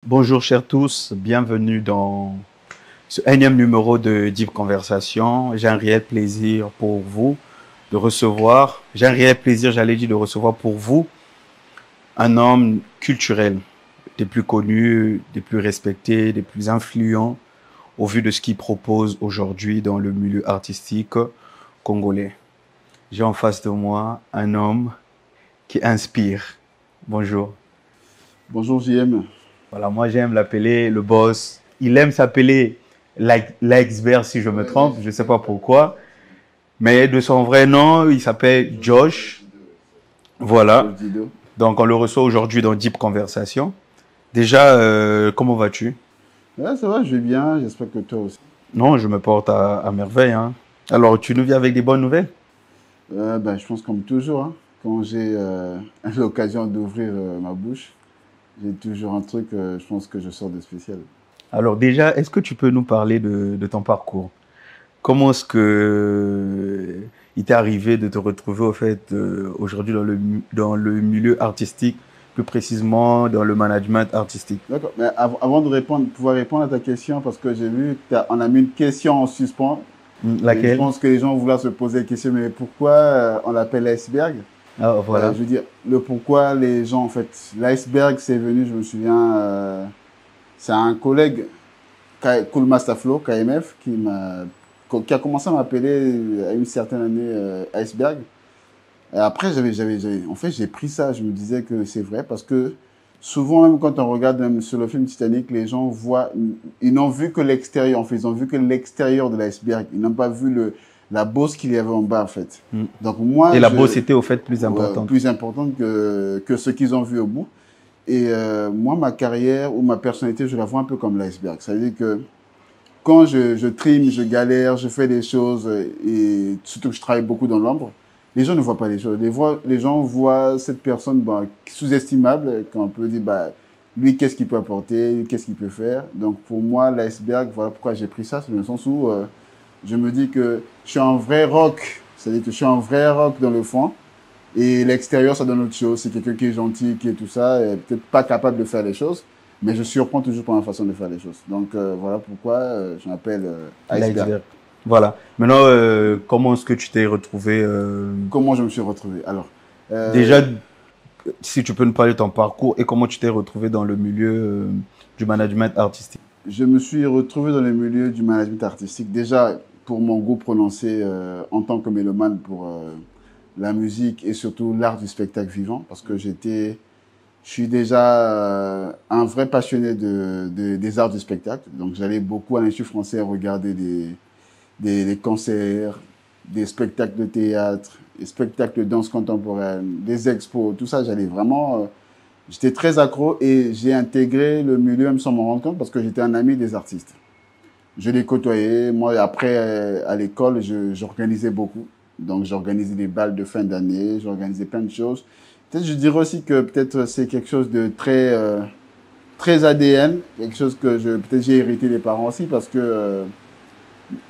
Bonjour chers tous, bienvenue dans ce énième numéro de Deep Conversation. J'ai un réel plaisir pour vous de recevoir, j'ai un réel plaisir, j'allais dire, de recevoir pour vous un homme culturel, des plus connus, des plus respectés, des plus influents au vu de ce qu'il propose aujourd'hui dans le milieu artistique congolais. J'ai en face de moi un homme qui inspire. Bonjour. Bonjour JM. Voilà, moi j'aime l'appeler le boss. Il aime s'appeler l'expert si je me trompe, je ne sais pas pourquoi. Mais de son vrai nom, il s'appelle Josh. Josh Voilà. Dido. Donc on le reçoit aujourd'hui dans Deep Conversation. Déjà, comment vas-tu? Ouais, ça va, je vais bien, j'espère que toi aussi. Non, je me porte à merveille, hein. Alors, tu nous viens avec des bonnes nouvelles? Je pense comme toujours, hein, quand j'ai l'occasion d'ouvrir ma bouche, j'ai toujours un truc, je pense que je sors de spécial. Alors déjà, est-ce que tu peux nous parler de ton parcours? Comment est-ce que il t'est arrivé de te retrouver au fait aujourd'hui dans le milieu artistique, plus précisément dans le management artistique? D'accord, mais avant de répondre, pouvoir répondre à ta question, parce que j'ai vu qu'on a mis une question en suspens, et je Laquelle? pense que les gens vouloir se poser la question, mais pourquoi on l'appelle l'iceberg? Ah, voilà. Je veux dire, le pourquoi les gens, en fait, l'iceberg, c'est venu, je me souviens, c'est un collègue Cool Master Flow, KMF, qui a commencé à m'appeler à une certaine année Iceberg. Et après, en fait, j'ai pris ça. Je me disais que c'est vrai parce que souvent, même quand on regarde même sur le film Titanic, les gens voient, ils n'ont vu que l'extérieur. En fait, ils ont vu que l'extérieur de l'iceberg. Ils n'ont pas vu la bosse qu'il y avait en bas, en fait. Mm. Donc moi, Et la bosse était au fait plus ouais, importante. plus importante que ce qu'ils ont vu au bout. Et moi, ma carrière ou ma personnalité, je la vois un peu comme l'iceberg. Ça veut dire que quand je trime, je galère, je fais des choses et surtout que je travaille beaucoup dans l'ombre, les gens ne voient pas les choses. Les gens voient cette personne sous-estimable, quand on peut dire, lui, qu'est-ce qu'il peut apporter, qu'est-ce qu'il peut faire. Donc pour moi, l'iceberg, voilà pourquoi j'ai pris ça, c'est dans le sens où je me dis que je suis un vrai rock, c'est-à-dire que je suis un vrai rock dans le fond. Et l'extérieur, ça donne autre chose. C'est quelqu'un qui est gentil, qui est tout ça, et peut-être pas capable de faire les choses, mais je surprends toujours par ma façon de faire les choses. Donc voilà pourquoi je m'appelle Iceberg. L'iceberg. Voilà. Maintenant, comment est-ce que tu t'es retrouvé Comment je me suis retrouvé? Alors, déjà, euh, si tu peux nous parler de ton parcours et comment tu t'es retrouvé dans le milieu du management artistique. je me suis retrouvé dans le milieu du management artistique. Déjà, pour mon goût prononcé en tant que mélomane pour la musique et surtout l'art du spectacle vivant, parce que je suis déjà un vrai passionné des arts du spectacle. Donc, j'allais beaucoup à l'Institut français regarder des concerts, des spectacles de théâtre, des spectacles de danse contemporaine, des expos, tout ça. J'allais vraiment. J'étais très accro et j'ai intégré le milieu même sans m'en rendre compte parce que j'étais un ami des artistes. Je les côtoyais. Moi, après, à l'école, j'organisais beaucoup. Donc, j'organisais des balles de fin d'année, j'organisais plein de choses. Peut-être, je dirais aussi que peut-être c'est quelque chose de très ADN, quelque chose que peut-être j'ai hérité des parents aussi parce que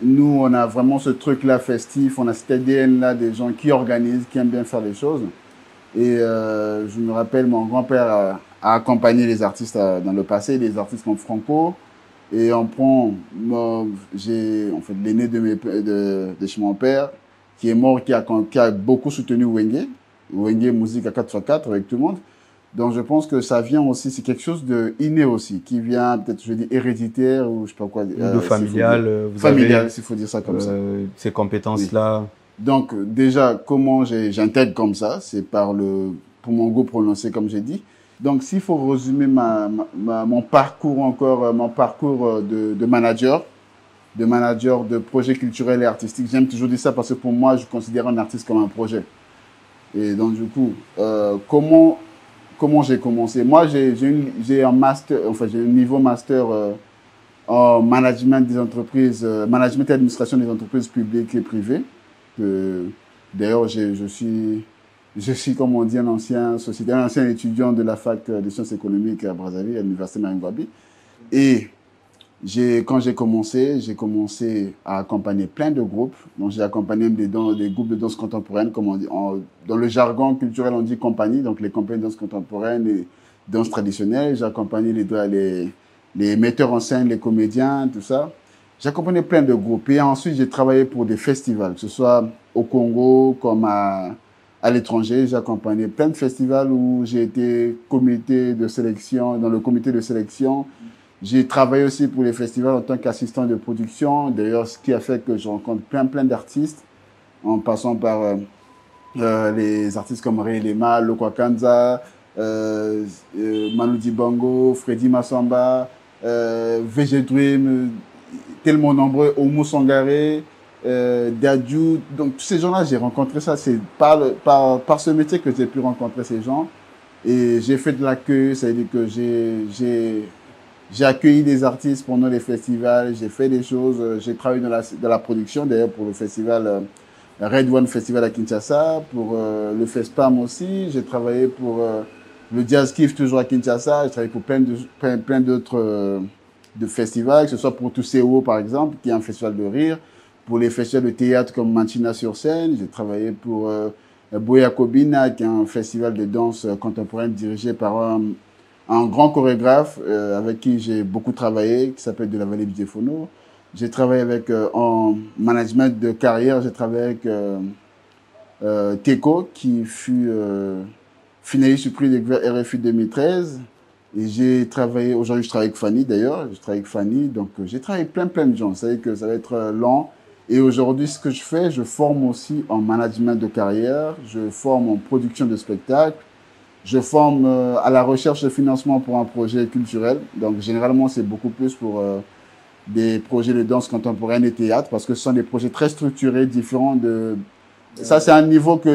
nous, on a vraiment ce truc-là festif, on a cet ADN-là des gens qui organisent, qui aiment bien faire les choses. Et je me rappelle, mon grand-père a accompagné les artistes dans le passé, des artistes comme Franco. Et on prend, moi, j'ai en fait l'aîné de chez mon père, qui est mort, qui a beaucoup soutenu Wenge, Wenge Musique à 4x4 avec tout le monde. Donc je pense que ça vient aussi, c'est quelque chose de inné aussi, qui vient peut-être, je dis, héréditaire ou je sais pas quoi, Ou de s'il faut dire. familial, vous avez Familial, s'il faut dire ça comme ça. ces Oui. compétences-là. Donc déjà, comment j'intègre comme ça, c'est pour mon goût prononcé comme j'ai dit. Donc s'il faut résumer mon parcours encore, mon parcours de manager de projet culturel et artistique, j'aime toujours dire ça parce que pour moi, je considère un artiste comme un projet. Et donc du coup, comment j'ai commencé? Moi, j'ai un master, enfin j'ai un niveau master en management des entreprises, management et administration des entreprises publiques et privées. Que, D'ailleurs, je suis, comme on dit, un ancien étudiant de la fac de sciences économiques à Brazzaville, à l'université Maringouabi. Et quand j'ai commencé à accompagner plein de groupes. Donc, j'ai accompagné des groupes de danse contemporaine, comme on dit, dans le jargon culturel, on dit compagnie, donc les compagnies de danse contemporaine, danse traditionnelle. J'ai accompagné les metteurs en scène, les comédiens, tout ça. J'ai accompagné plein de groupes. Et ensuite, j'ai travaillé pour des festivals, que ce soit au Congo comme à l'étranger. J'ai accompagné plein de festivals où j'ai été comité de sélection, dans le comité de sélection. J'ai travaillé aussi pour les festivals en tant qu'assistant de production. D'ailleurs, ce qui a fait que je rencontre plein d'artistes, en passant par les artistes comme Ray Lema, Lokwa Kanza, Manu Dibango, Freddy Massamba, VG Dream, tellement nombreux, Oumou Sangaré, Dadju. Donc, tous ces gens-là, j'ai rencontré ça. C'est par ce métier que j'ai pu rencontrer ces gens. Et j'ai fait de l'accueil, ça veut dire que j'ai accueilli des artistes pendant les festivals, j'ai fait des choses, j'ai travaillé dans la production, d'ailleurs, pour le festival Red One Festival à Kinshasa, pour le FESPAM aussi. J'ai travaillé pour le Jazz Kiff, toujours à Kinshasa. J'ai travaillé pour plein d'autres de festivals, que ce soit pour Tousseo, par exemple, qui est un festival de rire, pour les festivals de théâtre comme Manchina sur scène. J'ai travaillé pour Boya Kobina, qui est un festival de danse contemporaine dirigé par un grand chorégraphe avec qui j'ai beaucoup travaillé, qui s'appelle De la Vallée Bidjefono. J'ai travaillé avec, en management de carrière, j'ai travaillé avec Teko, qui fut finaliste du prix de RFI 2013. Et j'ai travaillé, aujourd'hui je travaille avec Fanny d'ailleurs, je travaille avec Fanny, donc j'ai travaillé avec plein de gens. Vous savez que ça va être lent. Et aujourd'hui, ce que je fais, je forme aussi en management de carrière, je forme en production de spectacles, je forme à la recherche de financement pour un projet culturel. Donc généralement, c'est beaucoup plus pour des projets de danse contemporaine et théâtre, parce que ce sont des projets très structurés, différents de... Ça, c'est un niveau que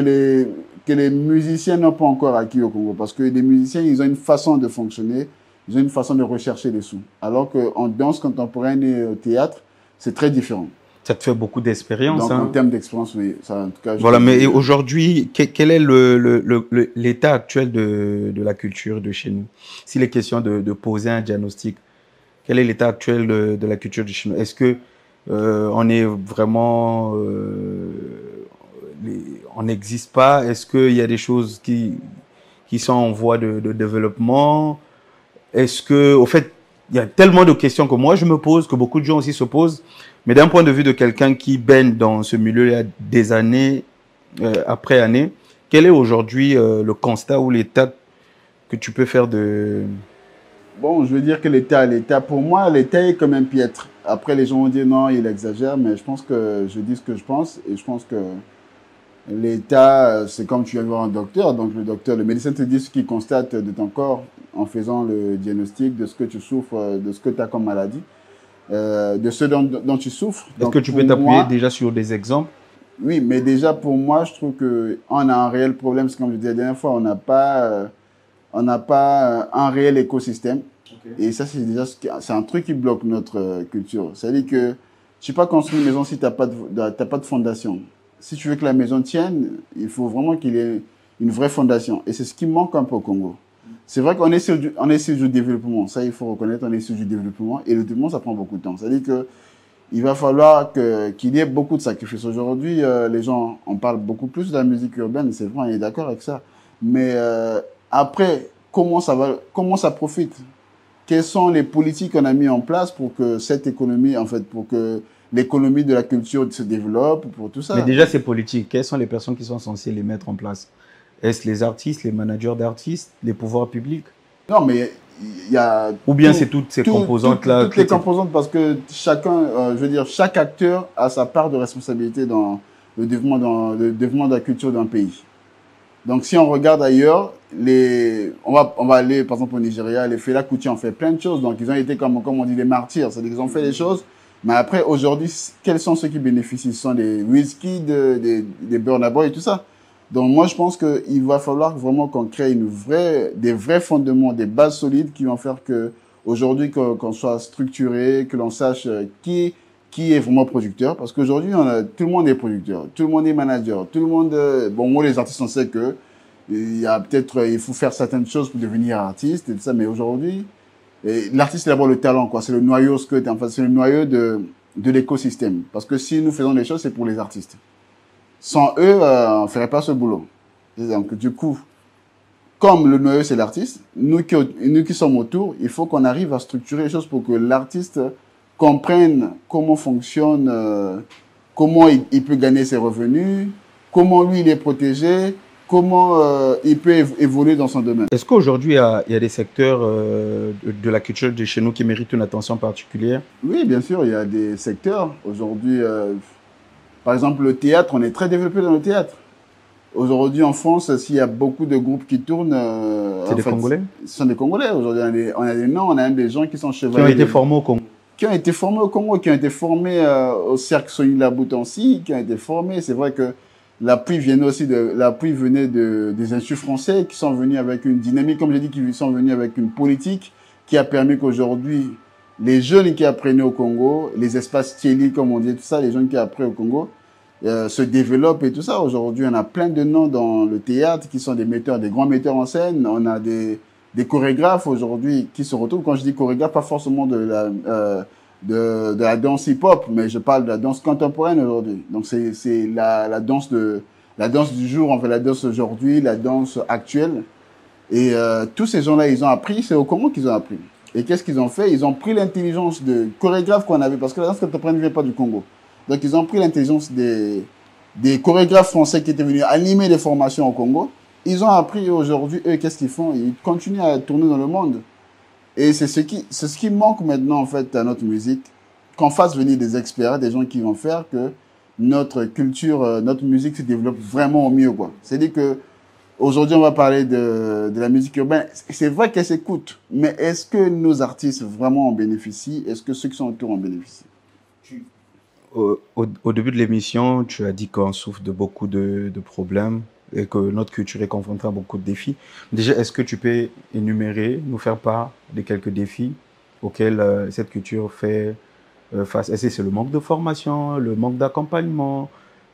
les musiciens n'ont pas encore acquis au Congo, parce que les musiciens, ils ont une façon de fonctionner, ils ont une façon de rechercher des sous. Alors qu'en danse contemporaine et au théâtre, c'est très différent. Ça te fait beaucoup d'expérience. Donc, en termes d'expérience, oui. Ça, en tout cas, voilà, mais aujourd'hui, quel est l'état actuel de la culture de chez nous? S'il est question de poser un diagnostic, quel est l'état actuel de la culture de chez nous? Est-ce que on est vraiment... on n'existe pas? Est-ce qu'il y a des choses qui sont en voie de développement? Est-ce que, au fait, il y a tellement de questions que moi je me pose, que beaucoup de gens aussi se posent, mais d'un point de vue de quelqu'un qui baigne dans ce milieu il y a des années après années, quel est aujourd'hui le constat ou l'état que tu peux faire de... Bon, je veux dire que l'État, pour moi, l'État est quand même piètre. Après, les gens vont dire non, il exagère, mais je pense que je dis ce que je pense, et je pense que l'État, c'est comme tu vas voir un docteur. Donc, le médecin te dit ce qu'il constate de ton corps en faisant le diagnostic de ce que tu souffres, de ce que tu as comme maladie, de ce dont tu souffres. Est-ce que tu peux t'appuyer déjà sur des exemples? Oui, mais déjà, pour moi, je trouve qu'on a un réel problème. C'est comme je disais la dernière fois, on n'a pas un réel écosystème. Okay. Et ça, c'est déjà c'est un truc qui bloque notre culture. C'est-à-dire que tu ne peux pas construire une maison si tu n'as pas de fondation. Si tu veux que la maison tienne, il faut vraiment qu'il y ait une vraie fondation. Et c'est ce qui manque un peu au Congo. C'est vrai qu'on est sur du développement. Ça, il faut reconnaître, on est sur du développement. Et le développement, ça prend beaucoup de temps. C'est-à-dire que il va falloir qu'il y ait beaucoup de sacrifices. Aujourd'hui, les gens, on parle beaucoup plus de la musique urbaine. C'est vrai, on est d'accord avec ça. Mais après, comment ça profite? Quelles sont les politiques qu'on a mis en place pour que cette économie, en fait, pour que l'économie de la culture se développe, pour tout ça? Mais déjà, ces politiques, quelles sont les personnes qui sont censées les mettre en place? Est-ce les artistes, les managers d'artistes, les pouvoirs publics? Non, mais il y a... Ou bien c'est toutes ces composantes-là? Toutes les composantes, parce que chacun, je veux dire, chaque acteur a sa part de responsabilité dans le développement de la culture d'un pays. Donc, si on regarde ailleurs, on va aller, par exemple, au Nigeria, les Fela Kuti ont fait plein de choses. Donc, ils ont été, comme on dit, des martyrs. C'est-à-dire qu'ils ont fait des choses. Mais après, aujourd'hui, quels sont ceux qui bénéficient? Ce sont des Wizkid, des Burna Boy et tout ça. Donc, moi, je pense qu'il va falloir vraiment qu'on crée des vrais fondements, des bases solides qui vont faire que, aujourd'hui, qu'on soit structuré, que l'on sache qui est vraiment producteur. Parce qu'aujourd'hui, tout le monde est producteur, tout le monde est manager, tout le monde, bon, moi, les artistes, on sait que il faut faire certaines choses pour devenir artiste et tout ça. Mais aujourd'hui, l'artiste, c'est d'abord le talent, quoi. C'est le noyau, enfin, c'est le noyau de l'écosystème. Parce que si nous faisons des choses, c'est pour les artistes. Sans eux, on ferait pas ce boulot. Donc, du coup, comme le noyau, c'est l'artiste, nous qui sommes autour, il faut qu'on arrive à structurer les choses pour que l'artiste comprenne comment fonctionne, comment il peut gagner ses revenus, comment lui, il est protégé, comment il peut évoluer dans son domaine. Est-ce qu'aujourd'hui, il y a des secteurs de la culture de chez nous qui méritent une attention particulière? Oui, bien sûr, il y a des secteurs. Aujourd'hui, par exemple, le théâtre, on est très développé dans le théâtre. Aujourd'hui, en France, s'il y a beaucoup de groupes qui tournent... C'est des Congolais? Ce sont des Congolais. Aujourd'hui, on a des noms, on a même des gens qui sont chevaliers. Qui ont été formés au Congo. Qui ont été formés au Congo, qui ont été formés au Cercle Sony Laboutancy, qui ont été formés. C'est vrai que l'appui venait des instituts français qui sont venus avec une dynamique, comme j'ai dit, qui sont venus avec une politique qui a permis qu'aujourd'hui, les jeunes qui apprenaient au Congo, les espaces Thieli, comme on dit, tout ça, les jeunes qui apprennent au Congo, se développent et tout ça. Aujourd'hui, on a plein de noms dans le théâtre qui sont des metteurs, des grands metteurs en scène. On a des chorégraphes aujourd'hui qui se retrouvent. Quand je dis chorégraphe, pas forcément de la danse hip-hop, mais je parle de la danse contemporaine aujourd'hui. Donc c'est la danse du jour, en fait, la danse aujourd'hui, la danse actuelle. Et tous ces gens-là, ils ont appris, c'est au Congo qu'ils ont appris. Et qu'est-ce qu'ils ont fait? Ils ont pris l'intelligence de chorégraphes qu'on avait, parce que la danse contemporaine ne vient pas du Congo. Donc ils ont pris l'intelligence des chorégraphes français qui étaient venus animer des formations au Congo. Ils ont appris aujourd'hui, eux, qu'est-ce qu'ils font? Ils continuent à tourner dans le monde. Et c'est ce qui manque maintenant, en fait, à notre musique. Qu'on fasse venir des experts, des gens qui vont faire que notre culture, notre musique se développe vraiment au mieux, quoi. C'est-à-dire que aujourd'hui, on va parler de la musique urbaine. C'est vrai qu'elle s'écoute, mais est-ce que nos artistes vraiment en bénéficient? Est-ce que ceux qui sont autour en bénéficient? Au début de l'émission, tu as dit qu'on souffre de beaucoup de problèmes et que notre culture est confrontée à beaucoup de défis. Déjà, est-ce que tu peux énumérer, nous faire part de quelques défis auxquels cette culture fait face? Est-ce que c'est le manque de formation, le manque d'accompagnement,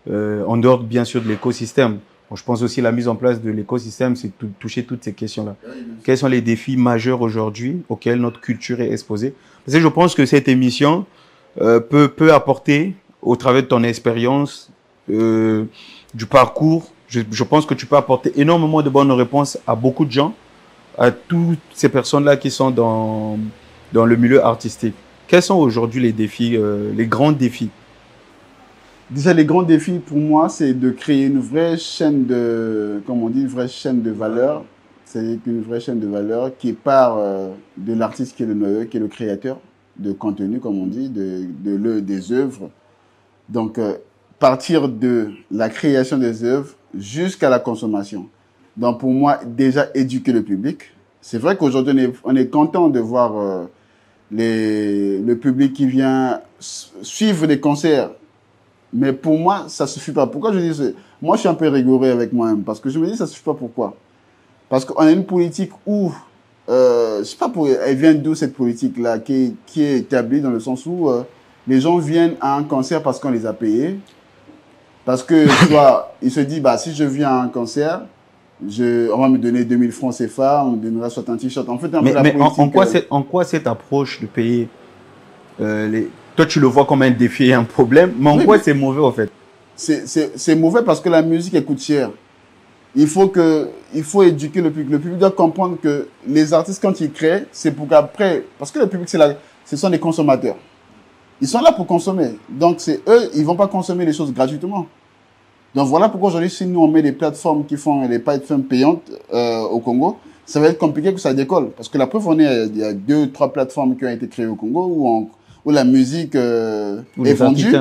en dehors bien sûr de l'écosystème? Bon, je pense aussi à la mise en place de l'écosystème, c'est toucher toutes ces questions-là. Quels sont les défis majeurs aujourd'hui auxquels notre culture est exposée? Parce que je pense que cette émission peut apporter, au travers de ton expérience, du parcours, je pense que tu peux apporter énormément de bonnes réponses à beaucoup de gens, à toutes ces personnes-là qui sont dans le milieu artistique. Quels sont aujourd'hui les défis, les grands défis? Déjà, les grands défis pour moi, c'est de créer une vraie chaîne comme on dit, une vraie chaîne de valeur. C'est une vraie chaîne de valeur qui part de l'artiste qui est le noyau, qui est le créateur de contenu, comme on dit, des œuvres. Donc, partir de la création des œuvres jusqu'à la consommation. Donc, pour moi, déjà éduquer le public. C'est vrai qu'aujourd'hui, on est content de voir le public qui vient suivre des concerts. Mais pour moi, ça suffit pas. Pourquoi je dis ça? Moi, je suis un peu rigoureux avec moi-même. Parce que je me dis, ça suffit pas. Pourquoi? Parce qu'on a une politique où, je sais pas elle vient d'où cette politique-là, qui est établie dans le sens où les gens viennent à un concert parce qu'on les a payés. Parce que, tu vois, ils se disent, bah, si je viens à un concert, on va me donner 2000 francs CFA, on me donnera soit un t-shirt. En fait, un peu la politique. En quoi cette approche de payer toi, tu le vois comme un défi et un problème, mais en quoi c'est mauvais, en fait? C'est mauvais parce que la musique, elle coûte cher. Il faut éduquer le public. Le public doit comprendre que les artistes, quand ils créent, c'est pour qu'après, parce que le public, ce sont des consommateurs. Ils sont là pour consommer. Donc, c'est eux, ils vont pas consommer les choses gratuitement. Donc, voilà pourquoi aujourd'hui, si nous, on met des plateformes qui font les plateformes payantes au Congo, ça va être compliqué que ça décolle. Parce que la preuve, il y a 2-3 plateformes qui ont été créées au Congo où la musique est vendue.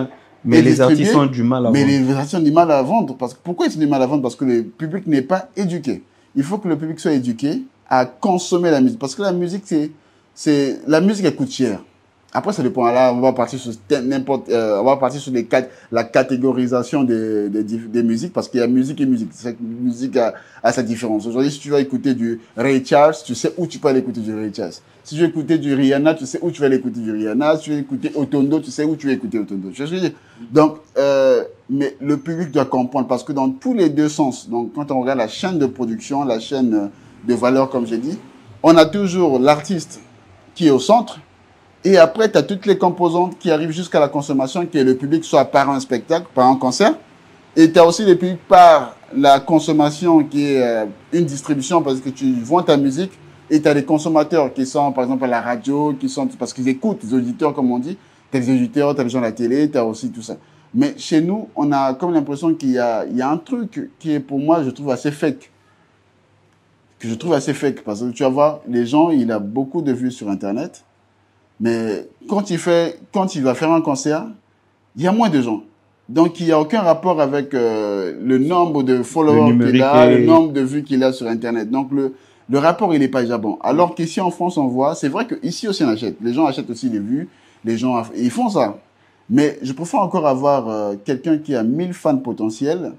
Mais les artistes ont du mal à vendre. Mais les artistes ont du mal à vendre. Pourquoi ils ont du mal à vendre? Parce que le public n'est pas éduqué. Il faut que le public soit éduqué à consommer la musique. Parce que la musique, la musique, elle coûte cher. Après, ça dépend. Là, on va partir sur la catégorisation des musiques, parce qu'il y a musique et musique. Chaque musique a sa différence. Aujourd'hui, si tu vas écouter du Ray Charles, tu sais où tu peux aller écouter du Ray Charles. Si tu veux écouter du Rihanna, tu sais où tu vas aller écouter du Rihanna. Si tu veux écouter Otondo, tu sais où tu vas écouter Otondo. Je veux dire. Donc, mais le public doit comprendre, parce que dans tous les deux sens, donc quand on regarde la chaîne de production, la chaîne de valeur, comme j'ai dit, on a toujours l'artiste qui est au centre. Et après, tu as toutes les composantes qui arrivent jusqu'à la consommation, qui est le public, soit par un spectacle, par un concert, Et tu as aussi les pays par la consommation qui est une distribution parce que tu vends ta musique et tu as des consommateurs qui sont, par exemple, à la radio, qui sont, parce qu'ils écoutent, les auditeurs, comme on dit. Tu as des auditeurs, tu as des gens à la télé, tu as aussi tout ça. Mais chez nous, on a comme l'impression qu'il y a un truc qui est, pour moi, je trouve assez fake. Que je trouve assez fake. Parce que tu vas voir, les gens, il a beaucoup de vues sur Internet. Mais quand il va faire un concert, il y a moins de gens. Donc, il n'y a aucun rapport avec le nombre de followers qu'il a, le nombre de vues qu'il a sur Internet. Donc, le rapport, il n'est pas déjà bon. Alors qu'ici, en France, on voit, c'est vrai qu'ici aussi, on achète. Les gens achètent aussi les vues. Les gens, ils font ça. Mais je préfère encore avoir quelqu'un qui a 1000 fans potentiels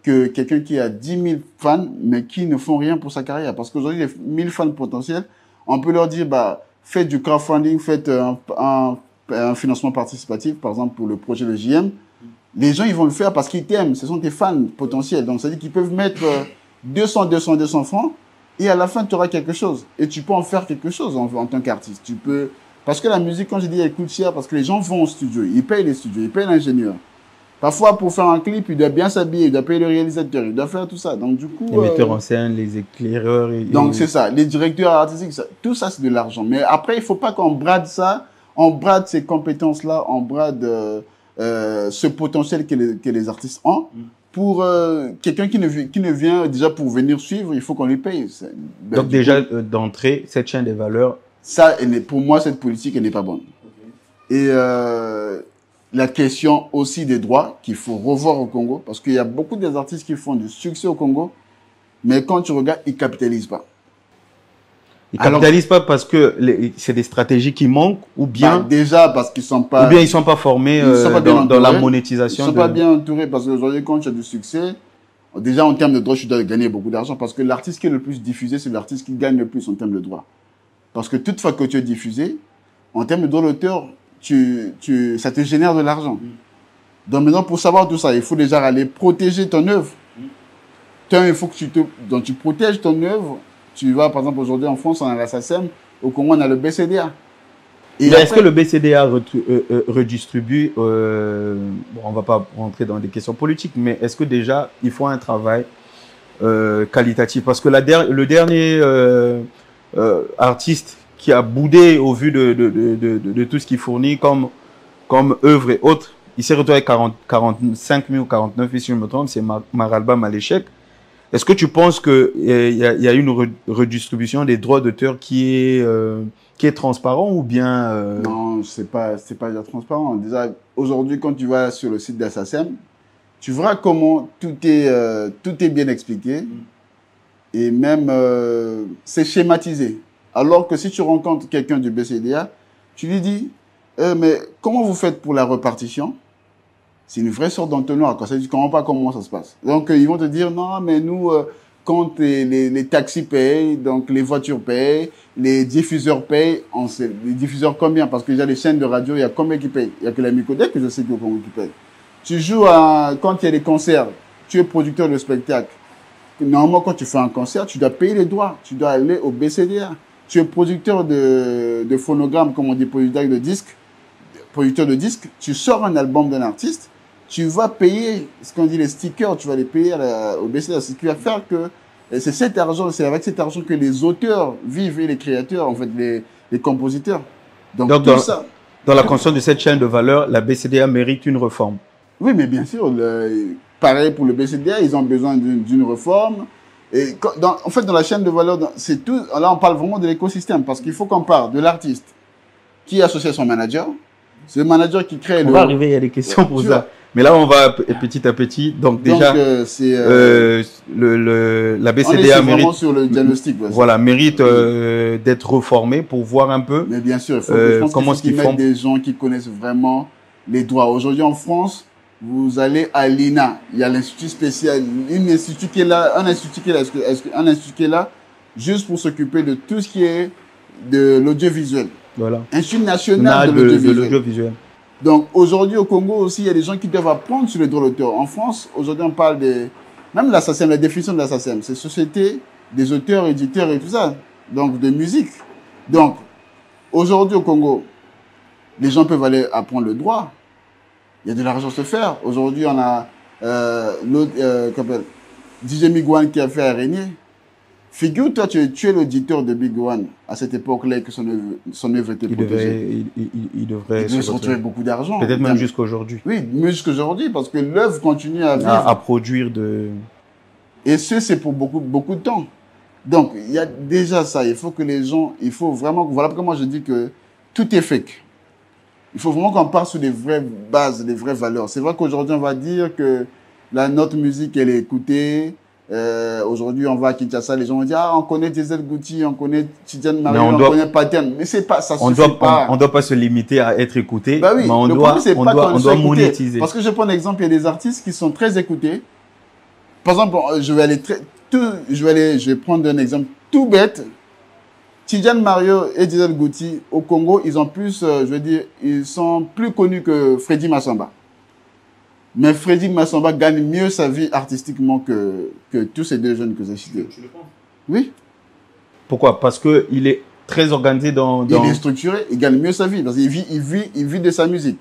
que quelqu'un qui a 10 000 fans, mais qui ne font rien pour sa carrière. Parce qu'aujourd'hui, les 1000 fans potentiels, on peut leur dire, bah, faites du crowdfunding, faites un financement participatif, par exemple, pour le projet de JM. Les gens, ils vont le faire parce qu'ils t'aiment. Ce sont tes fans potentiels. Donc, ça veut dire qu'ils peuvent mettre 200 francs et à la fin, tu auras quelque chose. Et tu peux en faire quelque chose en tant qu'artiste. Tu peux... Parce que la musique, quand je dis, elle coûte cher, parce que les gens vont au studio, ils payent les studios, ils payent l'ingénieur. Parfois, pour faire un clip, il doit bien s'habiller, il doit payer le réalisateur, il doit faire tout ça. Donc, du coup... Les metteurs en scène, les éclaireurs... Donc, c'est ça. Les directeurs artistiques, ça, tout ça, c'est de l'argent. Mais après, il faut pas qu'on brade ça, on brade ces compétences-là, on brade ce potentiel que les artistes ont. Pour quelqu'un qui ne vient déjà pour venir suivre, il faut qu'on lui paye. Donc, déjà, d'entrée, cette chaîne des valeurs... Ça, pour moi, cette politique, elle n'est pas bonne. Okay. Et la question aussi des droits qu'il faut revoir au Congo, parce qu'il y a beaucoup des artistes qui font du succès au Congo, mais quand tu regardes, ils capitalisent pas. Ils capitalisent pas parce que c'est des stratégies qui manquent, ou bien déjà parce qu'ils sont pas, ou bien ils sont pas formés dans la monétisation. Ils sont pas bien entourés parce que aujourd'hui, quand tu as du succès, déjà en termes de droits, tu dois gagner beaucoup d'argent parce que l'artiste qui est le plus diffusé, c'est l'artiste qui gagne le plus en termes de droits. Parce que toute fois que tu es diffusé, en termes de droits d'auteur, ça te génère de l'argent. Donc maintenant, pour savoir tout ça, il faut déjà aller protéger ton œuvre. Il faut que tu protèges ton œuvre. Tu vois, par exemple, aujourd'hui en France, on a la SACEM. Au Congo, on a le BCDA. Est-ce que le BCDA redistribue, bon, on ne va pas rentrer dans des questions politiques, mais est-ce que déjà, il faut un travail qualitatif? Parce que le dernier artiste qui a boudé au vu de tout ce qu'il fournit comme œuvre et autres, il s'est retrouvé avec 45 000 ou 49 000, si je me trompe, c'est Maralba Maléchek. Est-ce que tu penses qu'il y a une redistribution des droits d'auteur qui est transparent ou bien Non, c'est pas déjà transparent. Déjà, aujourd'hui, quand tu vas sur le site de la SACEM, tu verras comment tout est bien expliqué. Et même, c'est schématisé. Alors que si tu rencontres quelqu'un du BCDA, tu lui dis, mais comment vous faites pour la répartition? C'est une vraie sorte d'entonnoir. Tu ne comprends pas comment ça se passe. Donc, ils vont te dire, non, mais nous, quand les taxis payent, donc les voitures payent, les diffuseurs payent, on sait, les diffuseurs combien? Parce qu'il y a les chaînes de radio, il y a combien qui payent? Il y a que la Micodec que je sais qui paye. Tu joues quand il y a des concerts, tu es producteur de spectacle. Normalement, quand tu fais un concert, tu dois payer les droits. Tu dois aller au BCDA. Tu es producteur de phonogramme, comme on dit, producteur de disques. Tu sors un album d'un artiste, tu vas payer, ce qu'on dit les stickers, tu vas les payer au BCDA. Ce qui va faire que c'est avec cet argent que les auteurs vivent et les créateurs, en fait, les compositeurs. Donc tout ça. Dans la conscience de cette chaîne de valeur, la BCDA mérite une réforme. Oui, mais bien sûr, pareil pour le BCDA, ils ont besoin d'une réforme. Et en fait, dans la chaîne de valeur, c'est tout. Là, on parle vraiment de l'écosystème parce qu'il faut qu'on parle de l'artiste qui associe son manager. C'est le manager qui crée On va arriver, il y a des questions pour ça. Mais là, on va petit à petit. Donc déjà, la BCDA mérite sur le diagnostic. Voilà, mérite d'être reformé pour voir un peu. Mais bien sûr, il faut comment qu'ils font. Des gens qui connaissent vraiment les droits. Aujourd'hui, en France, vous allez à l'INA, il y a l'institut spécial, un institut qui est là, juste pour s'occuper de tout ce qui est de l'audiovisuel. Voilà. Institut national de l'audiovisuel. Donc aujourd'hui au Congo aussi, il y a des gens qui doivent apprendre sur les droits d'auteur. En France, aujourd'hui on parle même la SACEM, la définition de la SACEM, c'est Société des auteurs, éditeurs et tout ça, donc de musique. Donc aujourd'hui au Congo, les gens peuvent aller apprendre le droit. Il y a de l'argent à se faire. Aujourd'hui, on a l'autre, DJ Migwan qui a fait Araignée. Figure-toi, tu es l'auditeur de Big One à cette époque-là que son œuvre était protégée. Il devrait se retrouver beaucoup d'argent. Peut-être même jusqu'à aujourd'hui. Oui, même jusqu'à aujourd'hui, parce que l'œuvre continue à vivre. À produire de... Et c'est pour beaucoup de temps. Donc, il y a déjà ça. Il faut que les gens, il faut vraiment, voilà pourquoi moi je dis que tout est fake. Il faut vraiment qu'on parte sur des vraies bases, des vraies valeurs. C'est vrai qu'aujourd'hui, on va dire que notre musique, elle est écoutée. Aujourd'hui, on va à Kinshasa, les gens vont dire, ah, on connaît Diesel Goutti, on connaît Tidiane Mario, on connaît Pattern. Mais c'est pas, ça suffit pas. On doit pas se limiter à être écouté. Bah oui, mais on doit monétiser. Parce que je prends l'exemple, il y a des artistes qui sont très écoutés. Par exemple, je vais prendre un exemple tout bête. Tidiane Mario et Diesel Goutti, au Congo, ils ont plus, ils sont plus connus que Freddy Massamba. Mais Freddy Massamba gagne mieux sa vie artistiquement que tous ces deux jeunes que j'ai cités. Tu le penses? Oui. Pourquoi? Parce qu'il est très organisé dans... Il est structuré, il gagne mieux sa vie. Parce qu'il vit de sa musique.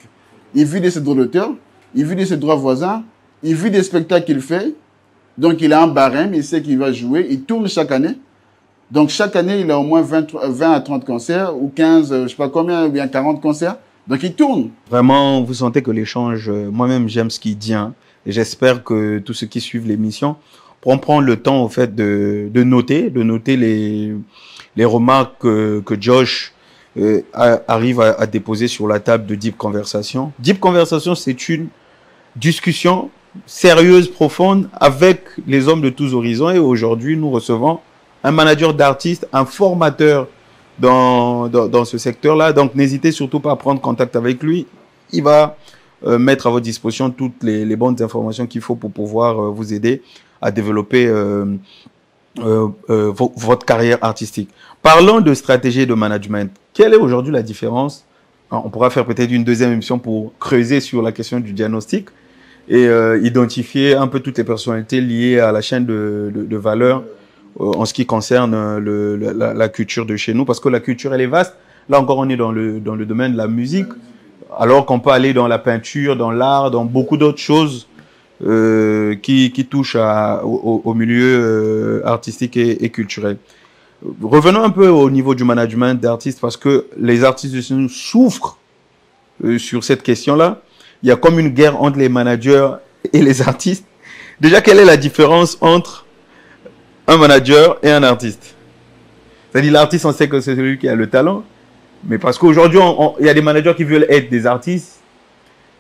Il vit de ses droits d'auteur, il vit de ses droits voisins, il vit des spectacles qu'il fait. Donc il a un barème, il sait qu'il va jouer, il tourne chaque année. Donc chaque année, il a au moins 20 à 30 concerts, ou 15, je sais pas combien, ou bien 40 concerts. Donc il tourne. Vraiment, vous sentez que l'échange, moi-même j'aime ce qu'il dit, hein, et j'espère que tous ceux qui suivent l'émission pourront prendre le temps au fait de noter les remarques que Josh arrive à déposer sur la table de Deep Conversation. Deep Conversation, c'est une discussion sérieuse, profonde, avec les hommes de tous horizons, et aujourd'hui nous recevons un manager d'artistes, un formateur dans ce secteur-là. Donc, n'hésitez surtout pas à prendre contact avec lui. Il va mettre à votre disposition toutes les bonnes informations qu'il faut pour pouvoir vous aider à développer votre carrière artistique. Parlons de stratégie et de management. Quelle est aujourd'hui la différence? On pourra faire peut-être une deuxième émission pour creuser sur la question du diagnostic et identifier un peu toutes les personnalités liées à la chaîne de valeur en ce qui concerne la culture de chez nous, parce que la culture, elle est vaste. Là encore, on est dans le domaine de la musique, alors qu'on peut aller dans la peinture, dans l'art, dans beaucoup d'autres choses qui touchent au milieu artistique et culturel. Revenons un peu au niveau du management d'artistes, parce que les artistes de chez nous souffrent sur cette question-là. Il y a comme une guerre entre les managers et les artistes. Déjà, quelle est la différence entre un manager et un artiste? C'est-à-dire, l'artiste, on sait que c'est celui qui a le talent, mais parce qu'aujourd'hui, il y a des managers qui veulent être des artistes.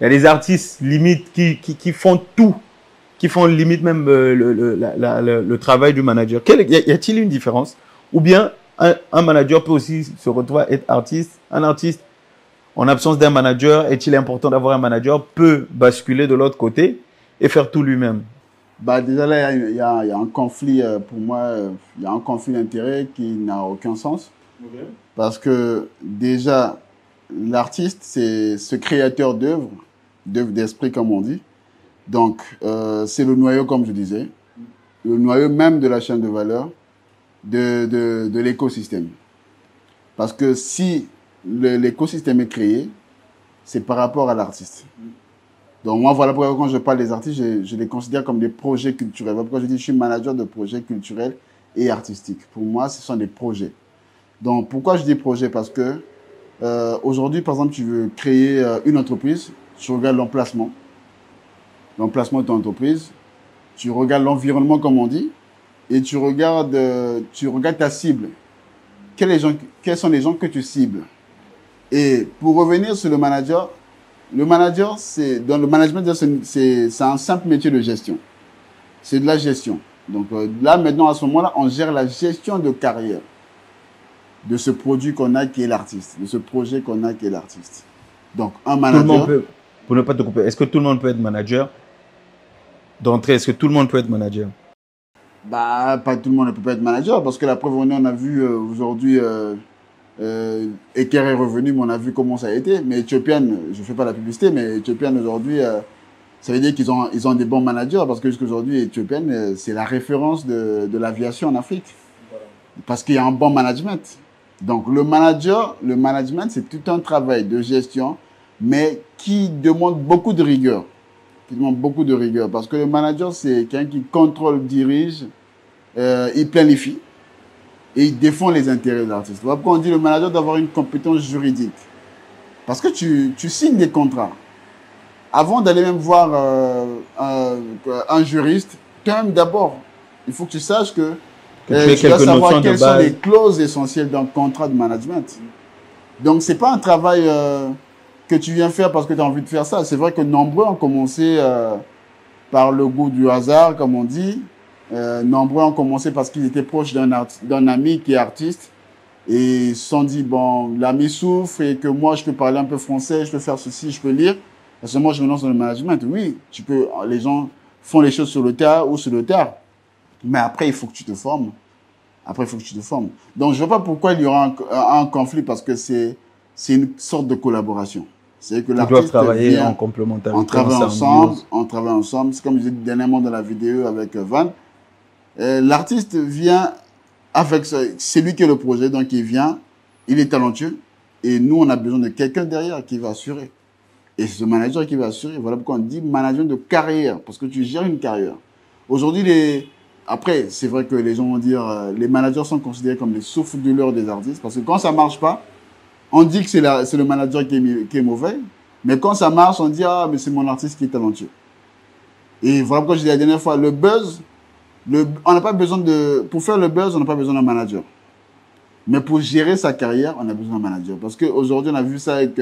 Il y a des artistes, limite, qui font tout, qui font limite même le travail du manager. Y a-t-il une différence? Ou bien, un manager peut aussi se retrouver à être artiste. Un artiste, en absence d'un manager, est-il important d'avoir un manager, peut basculer de l'autre côté et faire tout lui-même? Bah déjà là, il y a un conflit, pour moi, il y a un conflit d'intérêts qui n'a aucun sens. Okay. Parce que déjà, l'artiste, c'est ce créateur d'œuvres d'esprit comme on dit. Donc, c'est le noyau, comme je disais, le noyau même de la chaîne de valeur de l'écosystème. Parce que si l'écosystème est créé, c'est par rapport à l'artiste. Donc moi, voilà pourquoi quand je parle des artistes, je les considère comme des projets culturels. Voilà pourquoi je dis je suis manager de projets culturels et artistiques. Pour moi, ce sont des projets. Donc pourquoi je dis projet? Parce que aujourd'hui, par exemple, tu veux créer une entreprise, tu regardes l'emplacement de ton entreprise, tu regardes l'environnement comme on dit, et tu regardes ta cible. Quels sont les gens que tu cibles? Et pour revenir sur le manager, dans le management, c'est un simple métier de gestion. C'est de la gestion. Donc là, maintenant, à ce moment-là, on gère la gestion de carrière de ce produit qu'on a qui est l'artiste, de ce projet qu'on a qui est l'artiste. Donc, un manager... Tout le monde peut, pour ne pas te couper, est-ce que tout le monde peut être manager? D'entrée, est-ce que tout le monde peut être manager? Bah, pas tout le monde ne peut pas être manager, parce que la preuve, on a vu aujourd'hui... Eker est revenu, mais on a vu comment ça a été. Mais Ethiopian, je ne fais pas la publicité, mais Ethiopian aujourd'hui, ça veut dire qu'ils ont des bons managers, parce que jusqu'à aujourd'hui, Ethiopian, c'est la référence de l'aviation en Afrique. Parce qu'il y a un bon management. Donc le management, c'est tout un travail de gestion, mais qui demande beaucoup de rigueur. qui demande beaucoup de rigueur. Parce que le manager, c'est quelqu'un qui contrôle, dirige, il planifie et il défend les intérêts de l'artiste. Voilà pourquoi on dit le manager doit avoir une compétence juridique. Parce que tu signes des contrats. Avant d'aller même voir un juriste, toi-même d'abord, il faut que tu saches que tu dois savoir quelles sont les clauses essentielles d'un contrat de management. Donc, c'est pas un travail que tu viens faire parce que tu as envie de faire ça. C'est vrai que nombreux ont commencé par le goût du hasard, comme on dit. Nombreux ont commencé parce qu'ils étaient proches d'un ami qui est artiste. Et ils se sont dit, bon, l'ami souffre et que moi, je peux parler un peu français, je peux faire ceci, je peux lire. Parce que moi, je me lance dans le management. Oui, les gens font les choses sur le tas ou sur le tard. Mais après, il faut que tu te formes. Donc, je ne vois pas pourquoi il y aura un conflit parce que c'est une sorte de collaboration. C'est que l'artiste doivent travailler en complémentarité. On travaille ensemble. C'est comme je disais dernièrement dans la vidéo avec Van. L'artiste vient avec c'est lui qui est le projet, donc il vient, il est talentueux. Et nous, on a besoin de quelqu'un derrière qui va assurer. Et c'est ce manager qui va assurer. Voilà pourquoi on dit management de carrière, parce que tu gères une carrière. Aujourd'hui, après, c'est vrai que les gens vont dire, les managers sont considérés comme les souffles-douleurs des artistes, parce que quand ça marche pas, on dit que c'est le manager qui est mauvais, mais quand ça marche, on dit, ah, mais c'est mon artiste qui est talentueux. Et voilà pourquoi je dis la dernière fois, le buzz, on n'a pas besoin pour faire le buzz, on n'a pas besoin d'un manager. Mais pour gérer sa carrière, on a besoin d'un manager. Parce qu'aujourd'hui, on a vu ça avec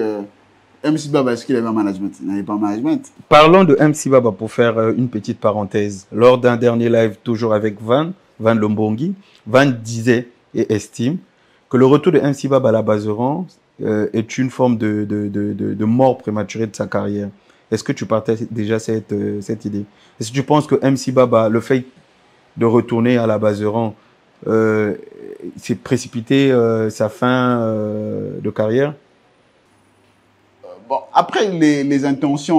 MC Baba. Est-ce qu'il avait un management? Il n'avait pas un management. Parlons de MC Baba pour faire une petite parenthèse. Lors d'un dernier live, toujours avec Van Lombongi, Van disait et estime que le retour de MC Baba à la Bazeran est une forme de mort prématurée de sa carrière. Est-ce que tu partages déjà cette idée? Est-ce que tu penses que MC Baba, le fait de retourner à la Bazeran, c'est précipiter sa fin de carrière? Bon, après, les intentions,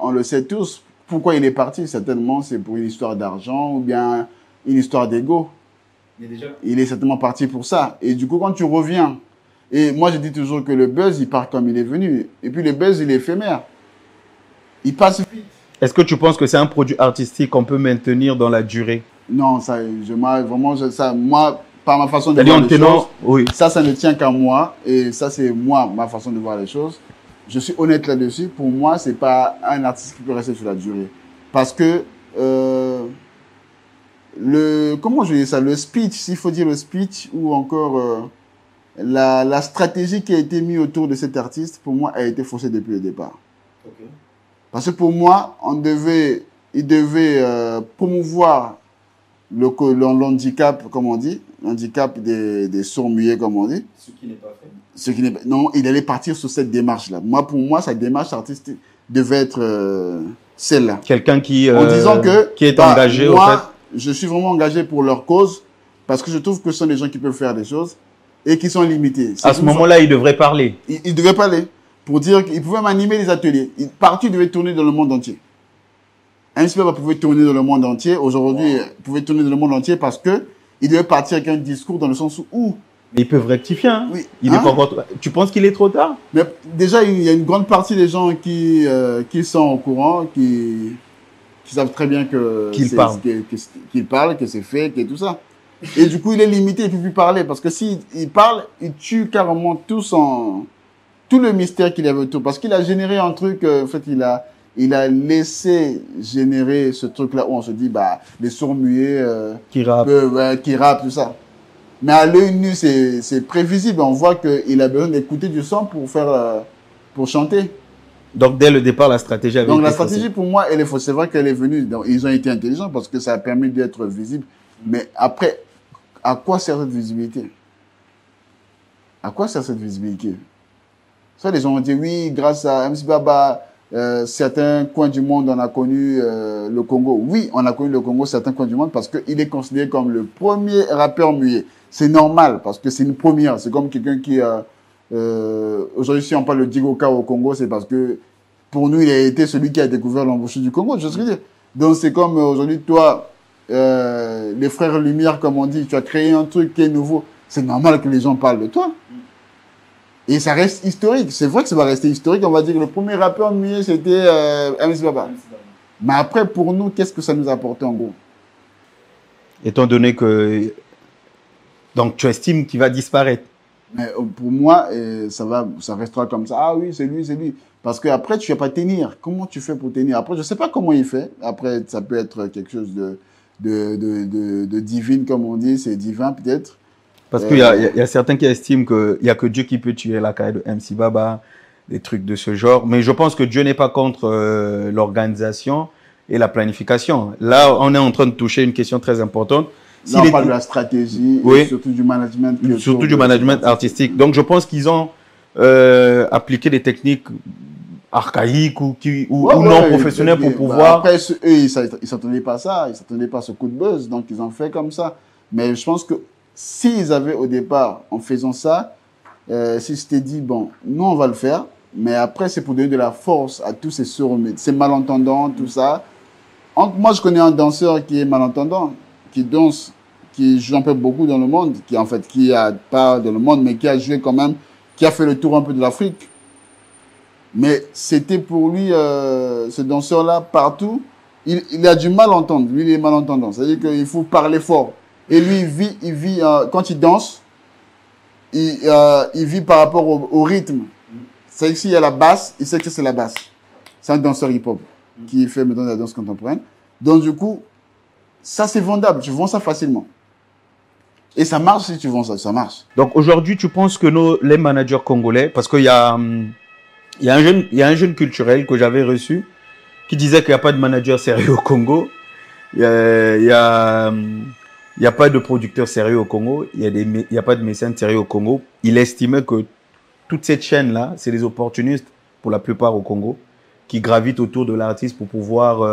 on le sait tous. Pourquoi il est parti? Certainement, c'est pour une histoire d'argent ou bien une histoire d'ego. Il est certainement parti pour ça. Et du coup, quand tu reviens, et moi je dis toujours que le buzz, il part comme il est venu. Et puis le buzz, il est éphémère. Il passe vite. Est-ce que tu penses que c'est un produit artistique qu'on peut maintenir dans la durée? Non, moi, par ma façon de voir les choses, oui. ça ne tient qu'à moi. Et ça, c'est moi, ma façon de voir les choses. Je suis honnête là-dessus. Pour moi, c'est pas un artiste qui peut rester sur la durée. Parce que, comment je dis ça? Le speech, s'il faut dire le speech, ou encore, la stratégie qui a été mise autour de cet artiste, pour moi, a été faussée depuis le départ. Okay. Parce que pour moi, il devait promouvoir l'handicap, comme on dit, l'handicap des sourds-muets, comme on dit. Ce qui n'est pas fait. Non, il allait partir sur cette démarche-là. Pour moi, sa démarche artistique devait être celle-là. Quelqu'un qui est engagé, au fait. Je suis vraiment engagé pour leur cause, parce que je trouve que ce sont des gens qui peuvent faire des choses et qui sont limités. À ce moment-là, il devrait parler. Il devait parler. Pour dire qu'il pouvait m'animer les ateliers. Parti devait tourner dans le monde entier. MC Baba pouvait tourner dans le monde entier. Aujourd'hui, il pouvait tourner dans le monde entier parce que il devait partir avec un discours dans le sens où... Mais ils peuvent rectifier. Hein. Oui. Il est pas encore... Tu penses qu'il est trop tard? Mais déjà, il y a une grande partie des gens qui sont au courant, qui savent très bien qu'il parle, que c'est fait, que tout ça. Et du coup, il est limité, il ne peut plus parler. Parce que s'il parle, il tue carrément tout le mystère qu'il y avait autour. Parce qu'il a généré un truc, en fait, il a laissé générer ce truc-là où on se dit, les sourds-muets, qui rappent, tout ça. Mais à l'œil nu, c'est prévisible. On voit qu'il a besoin d'écouter du son pour chanter. Donc, dès le départ, la stratégie avait été Donc, la stratégie, pour moi, elle est fausse. C'est vrai qu'elle est venue. Donc, ils ont été intelligents parce que ça a permis d'être visible. Mais après, à quoi sert cette visibilité? À quoi sert cette visibilité? Ça, les gens vont dire, oui, grâce à MC Baba, certains coins du monde, on a connu le Congo. Oui, on a connu le Congo, certains coins du monde, parce qu'il est considéré comme le premier rappeur muet. C'est normal, parce que c'est une première. C'est comme quelqu'un qui... aujourd'hui, si on parle de Digoka au Congo, c'est parce que, pour nous, il a été celui qui a découvert l'embouchure du Congo. Je veux dire. Donc, c'est comme aujourd'hui, toi, les frères Lumière, comme on dit, tu as créé un truc qui est nouveau. C'est normal que les gens parlent de toi. Et ça reste historique. C'est vrai que ça va rester historique. On va dire que le premier rappeur muet, c'était MC Baba. Mais après, pour nous, qu'est-ce que ça nous a apporté en gros? Étant donné que, donc, tu estimes qu'il va disparaître. Mais pour moi, ça restera comme ça. Ah oui, c'est lui, c'est lui. Parce que après, tu vas pas tenir. Comment tu fais pour tenir? Après, je sais pas comment il fait. Après, ça peut être quelque chose de divine, comme on dit. C'est divin, peut-être. Parce qu'il y a certains qui estiment qu'il n'y a que Dieu qui peut tuer la carrière de MC Baba, des trucs de ce genre. Mais je pense que Dieu n'est pas contre l'organisation et la planification. Là, on est en train de toucher une question très importante. Là, on parle de la stratégie, oui, et surtout du management. Surtout du management artistique. Donc, je pense qu'ils ont appliqué des techniques archaïques ou non professionnelles pour pouvoir... Après, eux, ils ne s'attendaient pas à ça. Ils ne s'attendaient pas à ce coup de buzz. Donc, ils ont fait comme ça. Mais je pense que s'ils avaient au départ, en faisant ça, s'ils s'étaient dit, bon, nous, on va le faire. Mais après, c'est pour donner de la force à tous ces malentendants, tout ça. Moi, je connais un danseur qui est malentendant, qui danse, qui joue un peu beaucoup dans le monde, qui a pas dans le monde, mais qui a joué quand même, qui a fait le tour un peu de l'Afrique. Mais c'était pour lui, ce danseur-là, partout, il a du mal à entendre. Lui, il est malentendant. C'est-à-dire qu'il faut parler fort. Et lui, il vit quand il danse, il vit par rapport au rythme. C'est-à-dire que s'il y a la basse, il sait que c'est la basse. C'est un danseur hip-hop qui fait maintenant de la danse contemporaine. Donc, du coup, ça, c'est vendable. Tu vends ça facilement. Et ça marche si tu vends ça. Ça marche. Donc, aujourd'hui, tu penses que les managers congolais, parce qu'il y a un jeune culturel que j'avais reçu qui disait qu'il n'y a pas de manager sérieux au Congo. Il y a pas de producteur sérieux au Congo. Il y a pas de mécène sérieux au Congo. Il estimait que toute cette chaîne-là, c'est des opportunistes pour la plupart au Congo qui gravitent autour de l'artiste pour pouvoir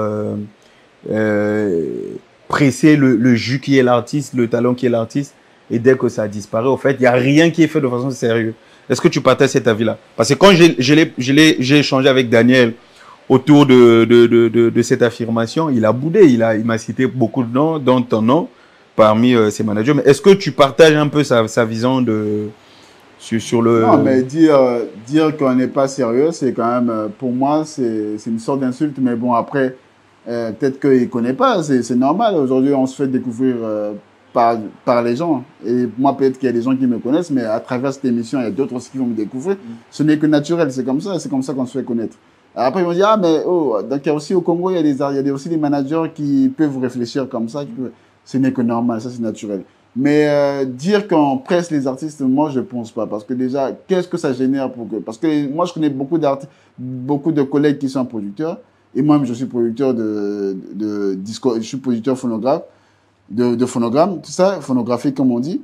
presser le jus qui est l'artiste, le talent qui est l'artiste. Et dès que ça disparaît, au fait, il n'y a rien qui est fait de façon sérieuse. Est-ce que tu partages cet avis-là? Parce que quand j'ai échangé avec Daniel autour de cette affirmation, il a boudé. Il m'a cité beaucoup de noms, dont ton nom, parmi ses managers. Mais est-ce que tu partages un peu sa vision sur le... Non, mais dire qu'on n'est pas sérieux, c'est quand même, pour moi, c'est une sorte d'insulte. Mais bon, après, peut-être qu'il ne connaît pas. C'est normal. Aujourd'hui, on se fait découvrir par les gens. Et moi, peut-être qu'il y a des gens qui me connaissent, mais à travers cette émission, il y a d'autres aussi qui vont me découvrir. Ce n'est que naturel. C'est comme ça qu'on se fait connaître. Après, ils vont dire, ah, mais oh, donc il y a aussi au Congo, il y a aussi des managers qui peuvent réfléchir comme ça. Ce n'est que normal. Ça, c'est naturel. Mais dire qu'on presse les artistes, moi, je pense pas. Parce que déjà, qu'est-ce que ça génère parce que moi, je connais beaucoup de collègues qui sont producteurs. Et moi-même, je suis producteur de disco, je suis producteur phonographe, de phonogramme, tout ça, phonographique, comme on dit.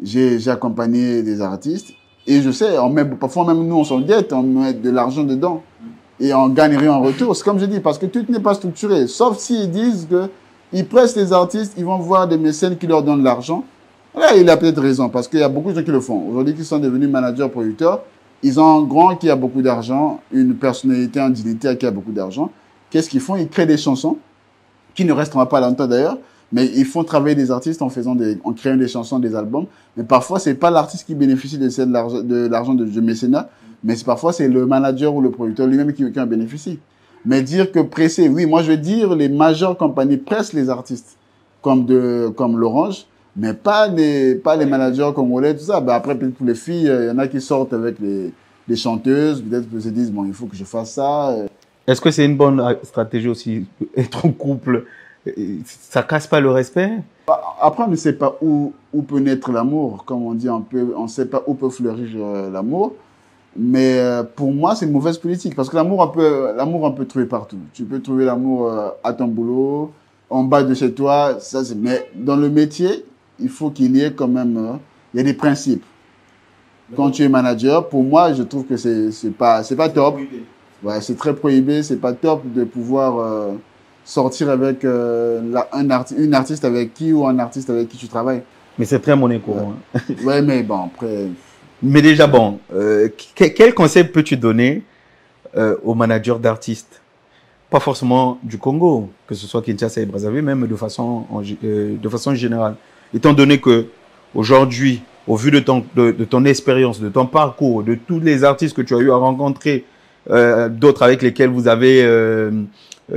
J'ai accompagné des artistes. Et je sais, parfois même nous, on s'endette, on met de l'argent dedans. Et on gagne rien en retour. C'est comme je dis, parce que tout n'est pas structuré. Sauf s'ils disent qu'ils pressent les artistes, ils vont voir des mécènes qui leur donnent l'argent. Là, il a peut-être raison, parce qu'il y a beaucoup de gens qui le font. Aujourd'hui, qui sont devenus managers, producteurs, ils ont un grand qui a beaucoup d'argent, une personnalité, un dignitaire qui a beaucoup d'argent. Qu'est-ce qu'ils font? Ils créent des chansons, qui ne resteront pas longtemps d'ailleurs, mais ils font travailler des artistes en créant des chansons, des albums. Mais parfois, c'est pas l'artiste qui bénéficie de l'argent de mécénat, mais parfois, c'est le manager ou le producteur lui-même qui en bénéficie. Mais dire que presser, oui, moi, je veux dire, les majeures compagnies pressent les artistes, comme l'Orange, mais pas les managers congolais, tout ça. Ben après, peut-être pour les filles, il y en a qui sortent avec les chanteuses, peut-être qu'ils se disent, bon, il faut que je fasse ça. Est-ce que c'est une bonne stratégie aussi, être en couple? Ça casse pas le respect? Après, on ne sait pas où peut naître l'amour. Comme on dit, on ne sait pas où peut fleurir l'amour. Mais pour moi, c'est une mauvaise politique. Parce que l'amour, on peut trouver partout. Tu peux trouver l'amour à ton boulot, en bas de chez toi. Mais dans le métier, il faut qu'il y ait quand même... il y a des principes. Quand tu es manager, pour moi, je trouve que c'est pas top. Ouais, c'est très prohibé. C'est pas top de pouvoir sortir avec une artiste avec qui ou un artiste avec qui tu travailles. Mais c'est très monnaie courante. Ouais, mais bon, après... Mais déjà, bon, quel conseil peux-tu donner aux managers d'artistes? Pas forcément du Congo, que ce soit Kinshasa et Brazzaville, même de façon générale. Étant donné que aujourd'hui, au vu de ton expérience, de ton parcours, de tous les artistes que tu as eu à rencontrer, d'autres avec lesquels vous avez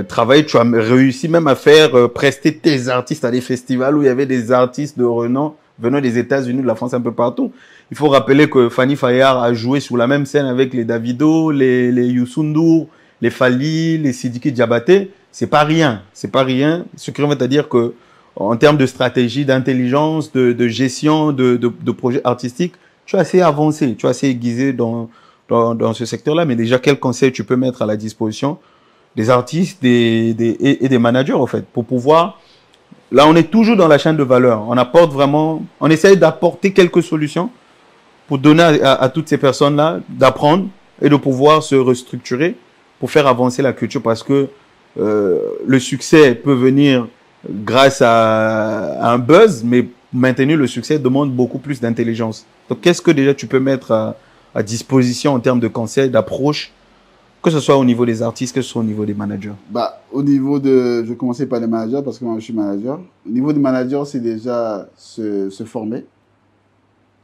travaillé, tu as réussi même à faire prester tes artistes à des festivals où il y avait des artistes de renom venant des États-Unis, de la France, un peu partout. Il faut rappeler que Fanny Fayard a joué sur la même scène avec les Davido, les Youssou N'Dour, les Fally, les Sidiki Diabaté. C'est pas rien. C'est pas rien. Ce qui revient à dire que, en termes de stratégie, d'intelligence, de gestion, de projets artistiques, tu es assez avancé, tu es assez aiguisé dans ce secteur-là. Mais déjà, quels conseils tu peux mettre à la disposition des artistes et des managers, en fait, pour pouvoir... Là, on est toujours dans la chaîne de valeur. On apporte vraiment... On essaye d'apporter quelques solutions pour donner à toutes ces personnes-là d'apprendre et de pouvoir se restructurer pour faire avancer la culture, parce que le succès peut venir grâce à un buzz, mais maintenir le succès demande beaucoup plus d'intelligence. Donc, qu'est-ce que déjà tu peux mettre à disposition en termes de conseils, d'approche, que ce soit au niveau des artistes, que ce soit au niveau des managers? Bah, au niveau de, je vais commencer par les managers parce que moi je suis manager. Au niveau des managers, c'est déjà se former.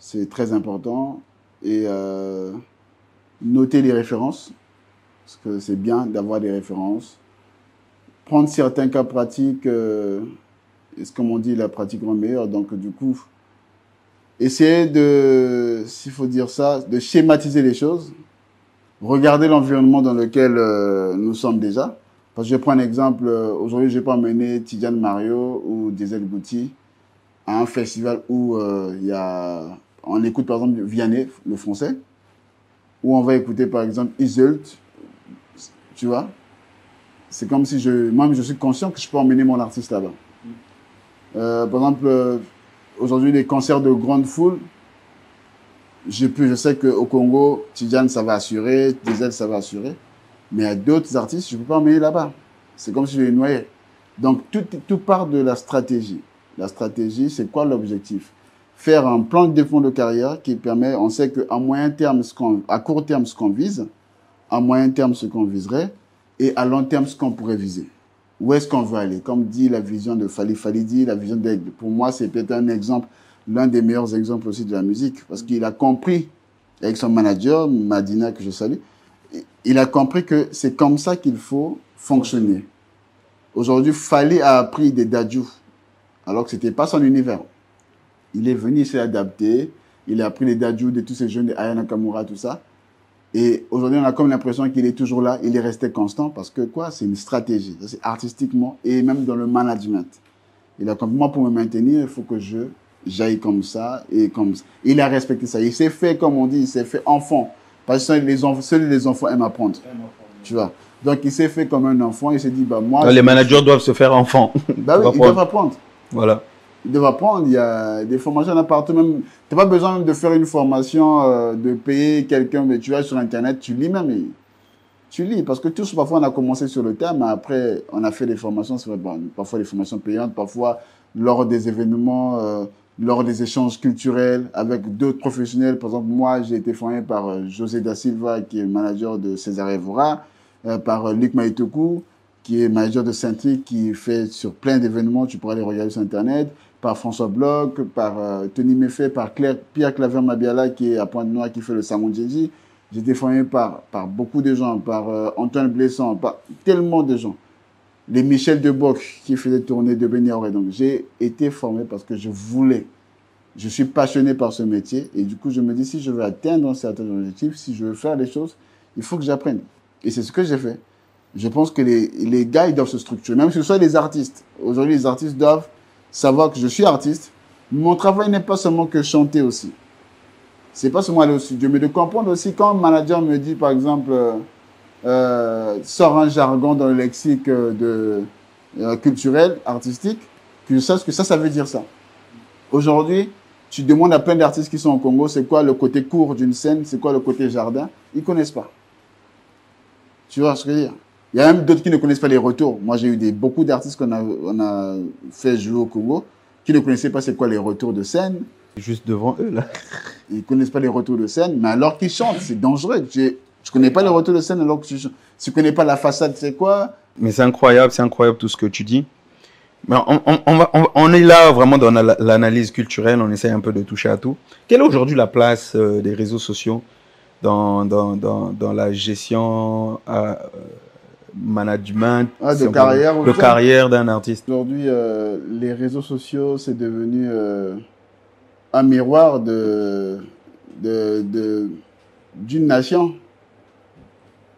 C'est très important. Et noter les références. Parce que c'est bien d'avoir des références. Prendre certains cas pratiques. Comme on dit, la pratique rend meilleure. Donc, du coup, essayer de, s'il faut dire ça, de schématiser les choses. Regarder l'environnement dans lequel nous sommes déjà. Parce que je prends un exemple. Aujourd'hui, je vais pas emmener Tidjane Mario ou Diesel Goutti à un festival où on écoute par exemple Vianney, le français, où on va écouter par exemple Iseult, tu vois. C'est comme si moi je suis conscient que je peux emmener mon artiste là-bas. Par exemple, aujourd'hui, les concerts de grande foule, je sais qu'au Congo, Tidjane, ça va assurer, Diesel, ça va assurer. Mais il y a d'autres artistes, je ne peux pas emmener là-bas. C'est comme si je les noyais. Donc, tout part de la stratégie. La stratégie, c'est quoi l'objectif? Faire un plan de développement de carrière qui permet, on sait qu'à moyen terme, à court terme, ce qu'on vise, à moyen terme, ce qu'on viserait, et à long terme, ce qu'on pourrait viser. Où est-ce qu'on veut aller? Comme dit la vision de Falidi, la vision d'Aigle. Pour moi, c'est peut-être un exemple, l'un des meilleurs exemples aussi de la musique, parce qu'il a compris, avec son manager, Madina, que je salue, il a compris que c'est comme ça qu'il faut fonctionner. Aujourd'hui, Fally a appris des Dadju, alors que c'était pas son univers. Il est venu, il s'est adapté, il a appris les Dadju de tous ces jeunes, de Aya Nakamura, tout ça. Et aujourd'hui, on a comme l'impression qu'il est toujours là, il est resté constant, parce que quoi? C'est une stratégie, c'est artistiquement et même dans le management. Il a compris, moi, pour me maintenir, il faut que j'aille comme ça et comme ça. Il a respecté ça. Il s'est fait, comme on dit, il s'est fait enfant. Parce que seuls les enfants aiment apprendre. Tu vois. Donc, il s'est fait comme un enfant. Il s'est dit, bah, moi. Les managers doivent se faire enfant. Bah oui, ils doivent apprendre. Voilà. Ils doivent apprendre. Il y a des formations là partout. Même, t'as pas besoin même de faire une formation, de payer quelqu'un, mais tu vas sur Internet, tu lis même. Tu lis. Parce que tous, parfois, on a commencé sur le thème, mais après, on a fait des formations. C'est vrai, bon, parfois des formations payantes, parfois lors des événements, lors des échanges culturels avec d'autres professionnels. Par exemple, moi, j'ai été formé par José Da Silva, qui est manager de César Evora, par Luc Maïtoku, qui est manager de Saint-Tric, qui fait sur plein d'événements, tu pourras les regarder sur Internet, par François Bloch, par Tony Méfait, par Pierre Claver Mabiala, qui est à Pointe-Noire, qui fait le Samon Djeji. J'ai été formé par beaucoup de gens, par Antoine Blessant, par tellement de gens. Les Michel Deboc qui faisaient tourner de Beniaoré. Donc, j'ai été formé parce que je voulais. Je suis passionné par ce métier. Et du coup, je me dis, si je veux atteindre un certain objectif, si je veux faire des choses, il faut que j'apprenne. Et c'est ce que j'ai fait. Je pense que les gars, ils doivent se structurer. Même si ce soit les artistes. Aujourd'hui, les artistes doivent savoir que je suis artiste. Mon travail n'est pas seulement que chanter aussi. C'est pas seulement aller au studio, mais de comprendre aussi quand un manager me dit, par exemple, sort un jargon dans le lexique culturel, artistique, que je sache que ça veut dire ça. Aujourd'hui, tu demandes à plein d'artistes qui sont au Congo, c'est quoi le côté court d'une scène, c'est quoi le côté jardin, ils connaissent pas. Tu vois ce que je veux dire? Il y a même d'autres qui ne connaissent pas les retours. Moi, j'ai eu beaucoup d'artistes qu'on a fait jouer au Congo, qui ne connaissaient pas c'est quoi les retours de scène. Juste devant eux, là. Ils connaissent pas les retours de scène, mais alors qu'ils chantent, c'est dangereux. Tu connais pas les retours de scène alors que tu connais pas la façade, c'est quoi? Mais c'est incroyable tout ce que tu dis. Mais on est là vraiment dans l'analyse culturelle, on essaie un peu de toucher à tout. Quelle est aujourd'hui la place des réseaux sociaux dans la gestion management, de carrière, de carrière d'un artiste. Aujourd'hui, les réseaux sociaux, c'est devenu un miroir d'une nation.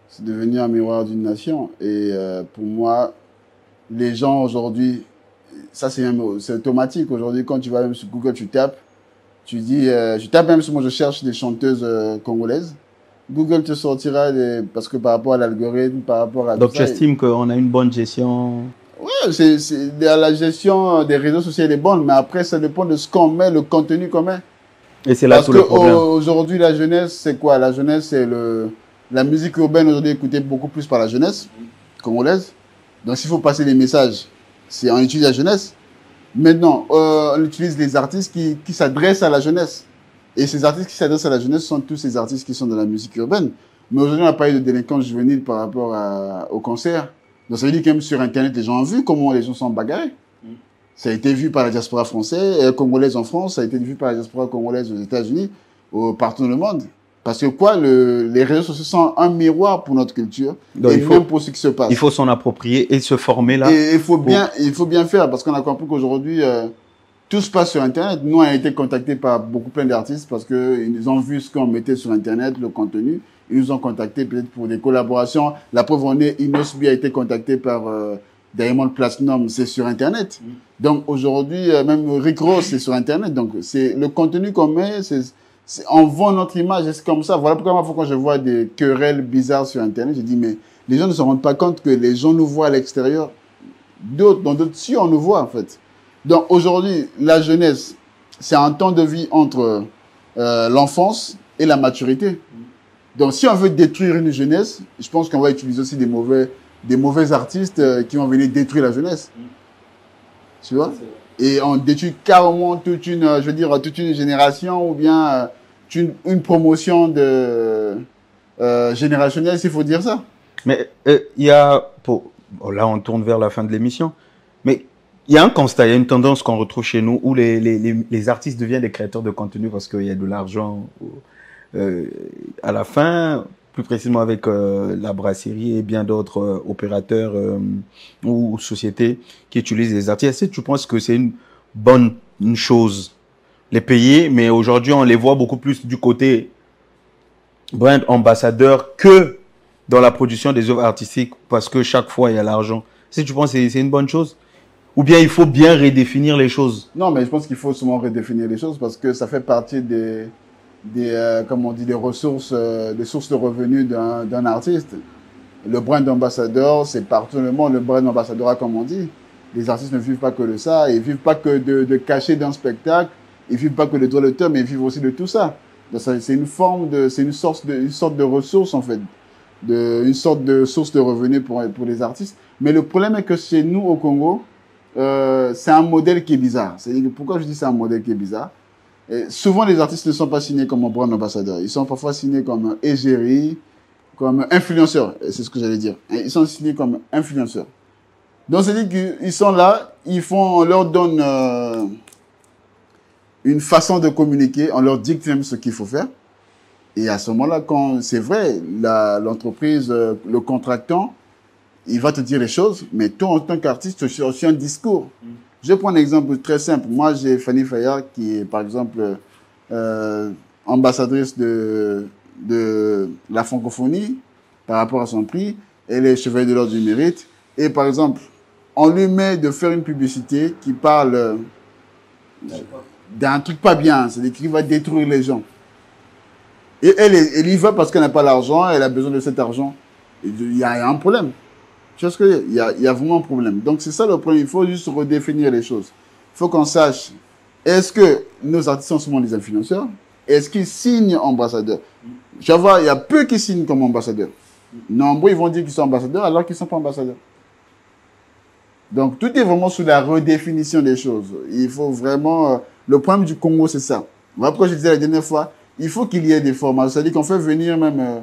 C'est devenu un miroir d'une nation. Et pour moi, les gens aujourd'hui, ça c'est automatique. Aujourd'hui, quand tu vas même sur Google, tu tapes, tu dis, je tape même sur moi, je cherche des chanteuses congolaises. Google te sortira parce que par rapport à l'algorithme, par rapport à donc tu estimes qu'on a une bonne gestion? Oui, la gestion des réseaux sociaux elle est bonne, mais après ça dépend de ce qu'on met, le contenu qu'on met. Et c'est là tout le problème. Parce qu'aujourd'hui la jeunesse, c'est quoi? La jeunesse, c'est la musique urbaine aujourd'hui est écoutée beaucoup plus par la jeunesse congolaise. Donc s'il faut passer des messages, on utilise la jeunesse. Maintenant, on utilise les artistes qui s'adressent à la jeunesse. Et ces artistes qui s'adressent à la jeunesse sont tous ces artistes qui sont dans la musique urbaine. Mais aujourd'hui, on a parlé de délinquance juvénile par rapport au concert. Donc ça veut dire que même sur Internet, les gens ont vu comment les gens sont bagarrés. Ça a été vu par la diaspora française, congolaise en France, ça a été vu par la diaspora congolaise aux États-Unis, partout dans le monde. Parce que les réseaux sociaux sont un miroir pour notre culture, donc et même pour ce qui se passe. Il faut s'en approprier et se former là. Et il faut bien faire, parce qu'on a compris qu'aujourd'hui, tout se passe sur Internet. Nous, on a été contactés par plein d'artistes parce qu'ils ont vu ce qu'on mettait sur Internet, le contenu. Ils nous ont contactés peut-être pour des collaborations. La preuve en est, Inosbi a été contacté par Diamond Platinum, c'est sur Internet. Donc aujourd'hui, même Rick Ross, c'est sur Internet. Donc c'est le contenu qu'on met, on vend notre image et c'est comme ça. Voilà pourquoi moi, quand je vois des querelles bizarres sur Internet, je dis mais les gens ne se rendent pas compte que les gens nous voient à l'extérieur. Dans d'autres si on nous voit en fait. Donc aujourd'hui, la jeunesse, c'est un temps de vie entre l'enfance et la maturité. Donc si on veut détruire une jeunesse, je pense qu'on va utiliser aussi des mauvais artistes qui vont venir détruire la jeunesse. Tu vois? Et on détruit carrément toute une génération ou bien une promotion générationnelle, s'il faut dire ça. Mais il y a, là on tourne vers la fin de l'émission, mais il y a un constat, il y a une tendance qu'on retrouve chez nous où les artistes deviennent des créateurs de contenu parce qu'il y a de l'argent à la fin, plus précisément avec la brasserie et bien d'autres opérateurs ou sociétés qui utilisent les artistes. Est-ce que tu penses que c'est une bonne chose, les payer, mais aujourd'hui on les voit beaucoup plus du côté brand ambassadeur que dans la production des œuvres artistiques parce que chaque fois il y a l'argent. Est-ce que tu penses que c'est une bonne chose? Ou bien il faut bien redéfinir les choses? Non, mais je pense qu'il faut souvent redéfinir les choses parce que ça fait partie comme on dit, des ressources, des sources de revenus d'un artiste. Le brand ambassadeur, c'est partout dans le monde, le brand ambassadeur, comme on dit. Les artistes ne vivent pas que de ça, ils vivent pas que de cachet d'un spectacle, ils vivent pas que de droits d'auteur, mais ils vivent aussi de tout ça. Donc c'est une sorte de ressource, en fait. Une sorte de source de revenus pour les artistes. Mais le problème est que chez nous, au Congo, c'est un modèle qui est bizarre. Pourquoi je dis c'est un modèle qui est bizarre? Et souvent, les artistes ne sont pas signés comme un brand ambassadeur. Ils sont parfois signés comme égérie, comme influenceur. C'est ce que j'allais dire. Ils sont signés comme influenceurs. Donc, c'est-à-dire qu'ils sont là, on leur donne une façon de communiquer, on leur dicte même ce qu'il faut faire. Et à ce moment-là, quand c'est vrai, l'entreprise, le contractant, il va te dire les choses, mais toi, en tant qu'artiste, tu as aussi un discours. Je prends un exemple très simple. Moi, j'ai Fanny Fayard qui est, par exemple, ambassadrice de la francophonie par rapport à son prix. Elle est chevalier de l'ordre du mérite. Et par exemple, on lui met de faire une publicité qui parle d'un truc pas bien, c'est-à-dire qu'il va détruire les gens. Et elle y va parce qu'elle n'a pas l'argent, elle a besoin de cet argent. Il y a un problème. Tu vois ce que il y a vraiment un problème. Donc c'est ça le problème. Il faut juste redéfinir les choses. Il faut qu'on sache, est-ce que nos artistes sont souvent des influenceurs? Est-ce qu'ils signent ambassadeurs? Tu vas voir, il y a peu qui signent comme ambassadeurs. Nombreux, ils vont dire qu'ils sont ambassadeurs alors qu'ils ne sont pas ambassadeurs. Donc tout est vraiment sous la redéfinition des choses. Il faut vraiment... le problème du Congo, c'est ça. Voilà pourquoi je disais la dernière fois, il faut qu'il y ait des formations. C'est-à-dire qu'on fait venir même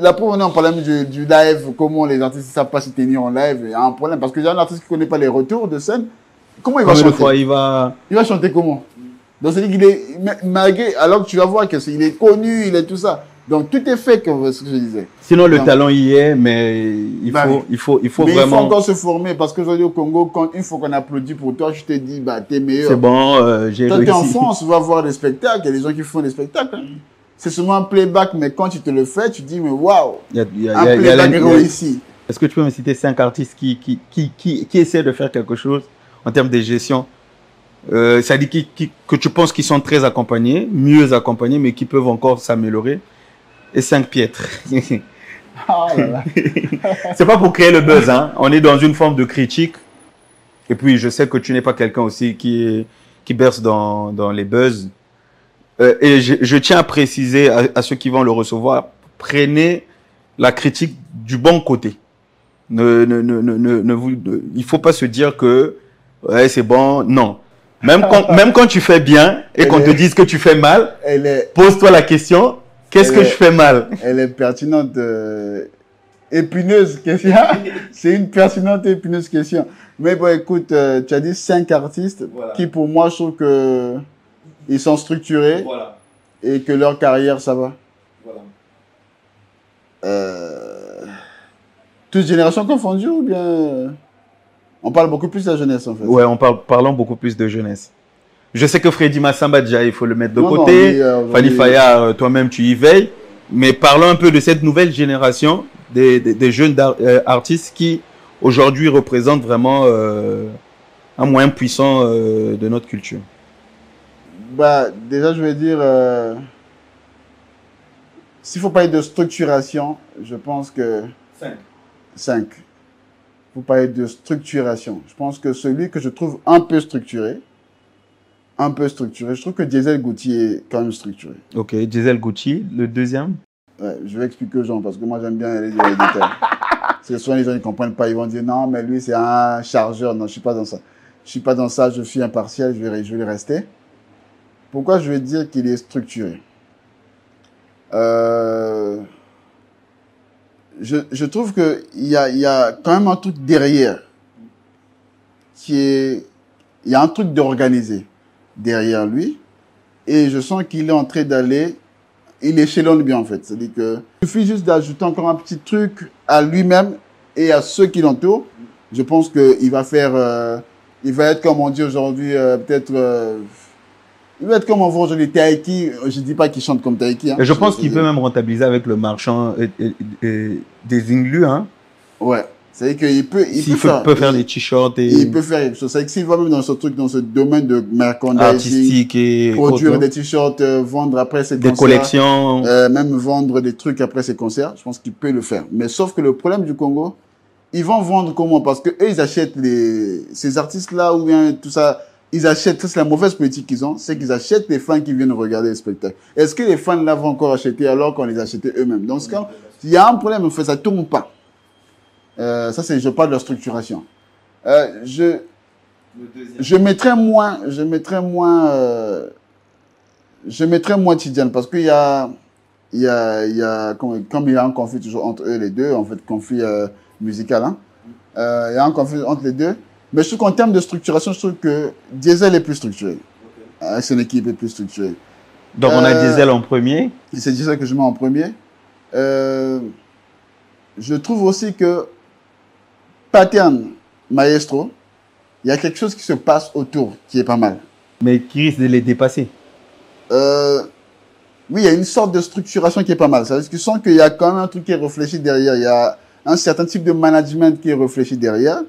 la preuve, on parlait du live, comment les artistes ne savent pas se tenir en live, il y a un problème. Parce que il y a un artiste qui ne connaît pas les retours de scène. Comment il va chanter? Il va chanter comment? Donc, c'est-à-dire qu'il est, malgré, alors que tu vas voir qu'il est connu, il est tout ça. Donc, tout est fait, comme ce que je disais. Sinon, le Donc, talent y est, mais il faut mais vraiment... il faut encore se former, parce qu'aujourd'hui au Congo, une fois qu'on applaudit pour toi, je te dis, bah, t'es meilleur. C'est bon, j'ai Toi, réussi. t'es en France, on va voir des spectacles, il y a des gens qui font des spectacles. Hein. C'est seulement un playback, mais quand tu te le fais, tu dis, mais waouh, un playback réussi. Est-ce que tu peux me citer 5 artistes qui essaient de faire quelque chose en termes de gestion? Ça dit que tu penses qu'ils sont très accompagnés, mieux accompagnés, mais qui peuvent encore s'améliorer. Et 5 piètres. Oh là là. C'est pas pour créer le buzz, hein. On est dans une forme de critique. Et puis, je sais que tu n'es pas quelqu'un aussi qui berce dans les buzz. Et je tiens à préciser à ceux qui vont le recevoir, prenez la critique du bon côté. Il faut pas se dire que ouais, c'est bon. Non. Même quand tu fais bien et qu'on te dise que tu fais mal, pose-toi la question, qu'est-ce que je fais mal? Elle est pertinente, épineuse question. C'est une pertinente et épineuse question. Mais bon, écoute, tu as dit 5 artistes qui, pour moi, je trouve que ils sont structurés et que leur carrière, ça va. Toutes générations confondues ou bien on parle beaucoup plus de la jeunesse en fait? Ouais, parlons beaucoup plus de jeunesse. Je sais que Freddy Massamba, déjà, il faut le mettre de côté. Fally Fayard, toi-même, tu y veilles. Mais parlons un peu de cette nouvelle génération des jeunes artistes qui, aujourd'hui, représentent vraiment un moyen puissant de notre culture. Bah, déjà, je vais dire, s'il faut parler de structuration, je pense que... 5. Il faut parler de structuration. Je pense que celui que je trouve un peu structuré, je trouve que Diesel Gucci est quand même structuré. Ok, Diesel Gucci, le deuxième? Ouais, je vais expliquer aux gens parce que moi j'aime bien aller dans les détails. Parce que souvent les gens ne comprennent pas, ils vont dire non, mais lui c'est un chargeur. Non, je suis pas dans ça. Je suis pas dans ça, je suis impartial, je vais le rester. Pourquoi je vais dire qu'il est structuré? Je trouve qu'il y a quand même un truc derrière il y a un truc d'organisé derrière lui et je sens qu'il est en train il échelonne bien en fait. C'est-à-dire que il suffit juste d'ajouter encore un petit truc à lui-même et à ceux qui l'entourent. Je pense qu'il va faire, il va être comme on dit aujourd'hui, peut-être, il va être comme on voit aujourd'hui Taiki. Je dis pas qu'il chante comme Taiki. Hein. Je pense qu'il peut même rentabiliser avec le marchand des Inglu, hein. Ouais. C'est-à-dire qu'il peut faire des t-shirts et... Il peut faire quelque chose. C'est-à-dire que s'il va même dans ce truc, dans ce domaine de merchandising, artistique et produire des t-shirts, vendre après ses concerts. Des collections. Même vendre des trucs après ses concerts. Je pense qu'il peut le faire. Mais sauf que le problème du Congo, ils vont vendre comment? Parce que eux, ils achètent ces artistes-là ou bien tout ça, ils achètent, c'est la mauvaise politique qu'ils ont, c'est qu'ils achètent les fans qui viennent regarder le spectacle. Est-ce que les fans là vont encore acheter alors qu'on les achetait eux-mêmes? Dans ce cas, il y a un problème, en fait, ça tourne pas. Ça, je parle de la structuration. Je mettrais moins Tidiane parce qu'il y a, comme il y a un conflit toujours entre eux les deux, en fait, conflit musical, hein. Il y a un conflit entre les deux. Mais je trouve qu'en termes de structuration, je trouve que Diesel est plus structuré. Son équipe est plus structurée. Donc, on a Diesel en premier. C'est Diesel que je mets en premier. Je trouve aussi que Pattern, Maestro, il y a quelque chose qui se passe autour qui est pas mal. Mais qui risque de les dépasser. Oui, il y a une sorte de structuration qui est pas mal. C'est-à-dire que je sens qu'il y a quand même un truc qui est réfléchi derrière. Il y a un certain type de management qui est réfléchi derrière.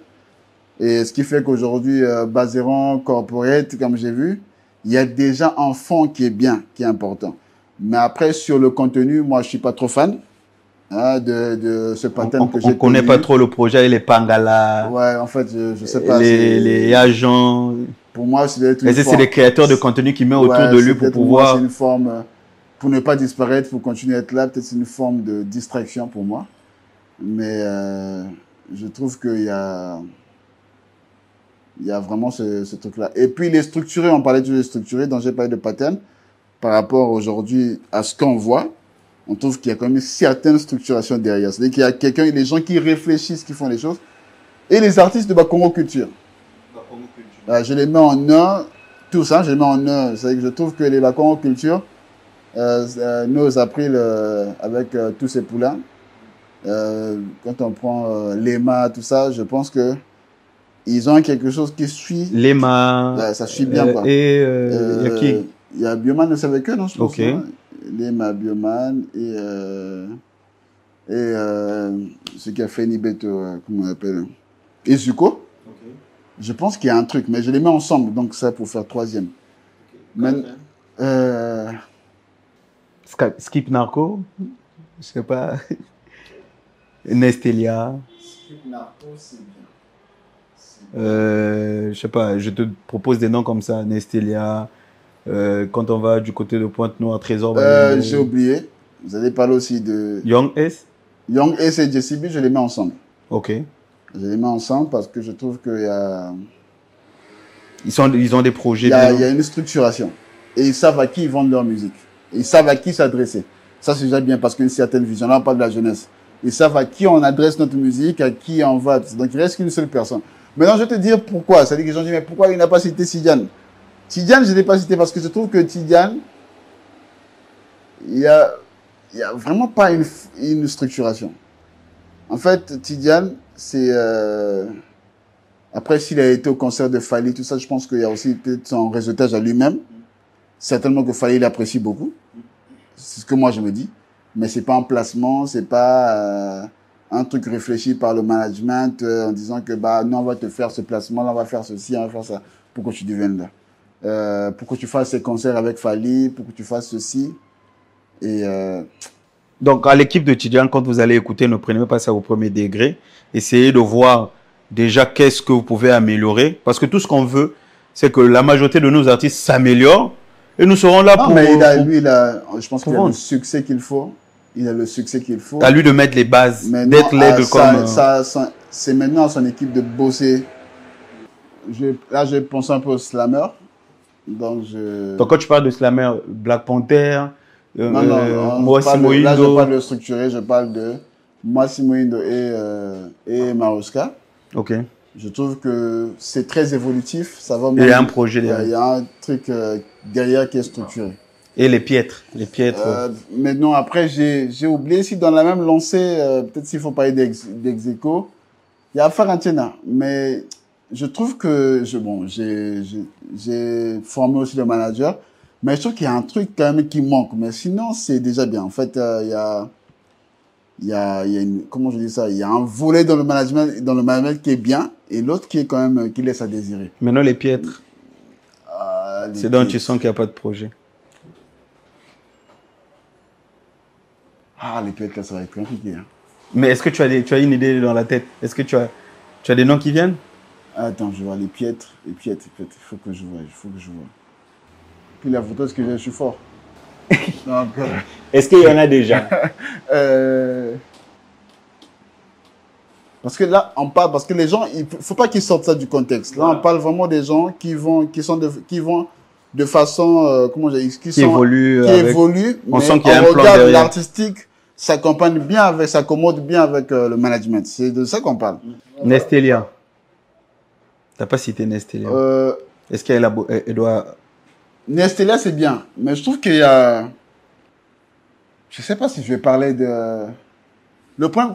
Et ce qui fait qu'aujourd'hui, Bazeron, Corporate, comme j'ai vu, il y a déjà un fond qui est bien, qui est important. Mais après, sur le contenu, moi, je suis pas trop fan de ce pattern que j'ai. On connaît pas trop le projet, les Pangala. Ouais, en fait, je sais pas. Les agents. Pour moi, c'est les créateurs de contenu qui met autour de lui pour pouvoir. C'est une forme, pour ne pas disparaître, pour continuer à être là. Peut-être c'est une forme de distraction pour moi. Mais je trouve qu'il y a vraiment ce truc-là. Et puis, les structurés, on parlait de les structurés, dont j'ai parlé de pattern. Par rapport aujourd'hui à ce qu'on voit, on trouve qu'il y a quand même une certaine structuration derrière. C'est-à-dire qu'il y a des gens qui réfléchissent, qui font les choses. Et les artistes de Congo Culture. Je les mets en un. tout ça, je les mets en un. C'est que je trouve que les Lacan Culture nous a pris avec tous ces poulains. Quand on prend Lema, tout ça, je pense que ils ont quelque chose qui suit. Lema. Ouais, ça suit bien, quoi. Et y a qui? Il y a Bioman, c'est avec eux, non, je pense. Ok. Hein. Lema, Bioman et ce qui a fait Nibeto, comment on appelle, Izuko. Okay. Je pense qu'il y a un truc, mais je les mets ensemble, donc ça pour faire troisième. Okay. Skip Narco, je sais pas. Nestelia. Skip Narco, c'est bien. Je sais pas, je te propose des noms comme ça, Nestelia. Quand on va du côté de Pointe-Noire, Trésor. J'ai oublié. Vous allez parler aussi de Young S. Young S et JCB, je les mets ensemble. Ok. Je les mets ensemble parce que je trouve qu'il y a... Ils ont des projets. Il y a une structuration. Et ils savent à qui ils vendent leur musique. Et ils savent à qui s'adresser. Ça, c'est déjà bien parce qu'il y a une certaine vision. Là, on parle de la jeunesse. Ils savent à qui on adresse notre musique, à qui on va. Donc, il reste qu'une seule personne. Maintenant, je vais te dire pourquoi. C'est-à-dire que les gens disent, mais pourquoi il n'a pas cité Tidiane? Tidiane, je ne l'ai pas cité parce que je trouve que Tidiane, il y a vraiment pas une structuration. En fait, Tidiane, c'est... Après, s'il a été au concert de Fally, tout ça, je pense qu'il y a aussi peut-être son réseautage à lui-même. Certainement que Fally l'apprécie beaucoup. C'est ce que moi, je me dis. Mais c'est pas un placement, c'est pas un truc réfléchi par le management en disant que bah non, on va te faire ce placement, là, on va faire ceci, on va faire ça, pour que tu deviennes là. Pour que tu fasses ces concerts avec Fally, pour que tu fasses ceci. Et donc, à l'équipe de Tidiane, quand vous allez écouter, ne prenez pas ça au premier degré. Essayez de voir déjà qu'est-ce que vous pouvez améliorer. Parce que tout ce qu'on veut, c'est que la majorité de nos artistes s'améliorent. Et nous serons là pour... Mais je pense qu'il a le succès qu'il faut. Il a le succès qu'il faut. À lui de mettre les bases, d'être l'aigle comme... c'est maintenant à son équipe de bosser. Là, je pense un peu au Slammer. Donc, quand tu parles de Slammer, Black Panther, Massimo Indo... Là, je parle de structuré, je parle de Massimo Indo et Maroska. Ok. Je trouve que c'est très évolutif. Ça va. Il y a un projet derrière. Il y a un truc derrière qui est structuré. Et les piètres. Maintenant, après, j'ai oublié si dans la même lancée, peut-être s'il faut parler d'Execo, il y a Affaire Antenna. Mais je trouve que j'ai formé aussi le manager, mais je trouve qu'il y a un truc quand même qui manque. Mais sinon, c'est déjà bien. En fait, il y a une, comment je dis ça, il y a un volet dans le management qui est bien et l'autre qui est quand même, qui laisse à désirer. Maintenant, les piètres. C'est donc tu sens qu'il n'y a pas de projet. Les piètres, ça va être compliqué. Hein. Mais est-ce que tu as une idée dans la tête? Est-ce que tu as des noms qui viennent? Attends, je vois les piètres. Il faut que je vois. Puis la photo, est-ce que je suis fort? Donc, est-ce qu'il y en a déjà? Parce que là, on parle, parce que les gens, il faut pas qu'ils sortent ça du contexte. Là, on parle vraiment des gens qui vont de façon, qui évoluent. On sent qu'il y a un plan derrière. L'artistique s'accompagne bien s'accommode bien avec le management. C'est de ça qu'on parle. Nestelia. T'as pas cité Nestelia. Est-ce qu'elle doit... Nestelia, c'est bien. Mais je trouve qu'il y a... Je sais pas si je vais parler de... Le problème,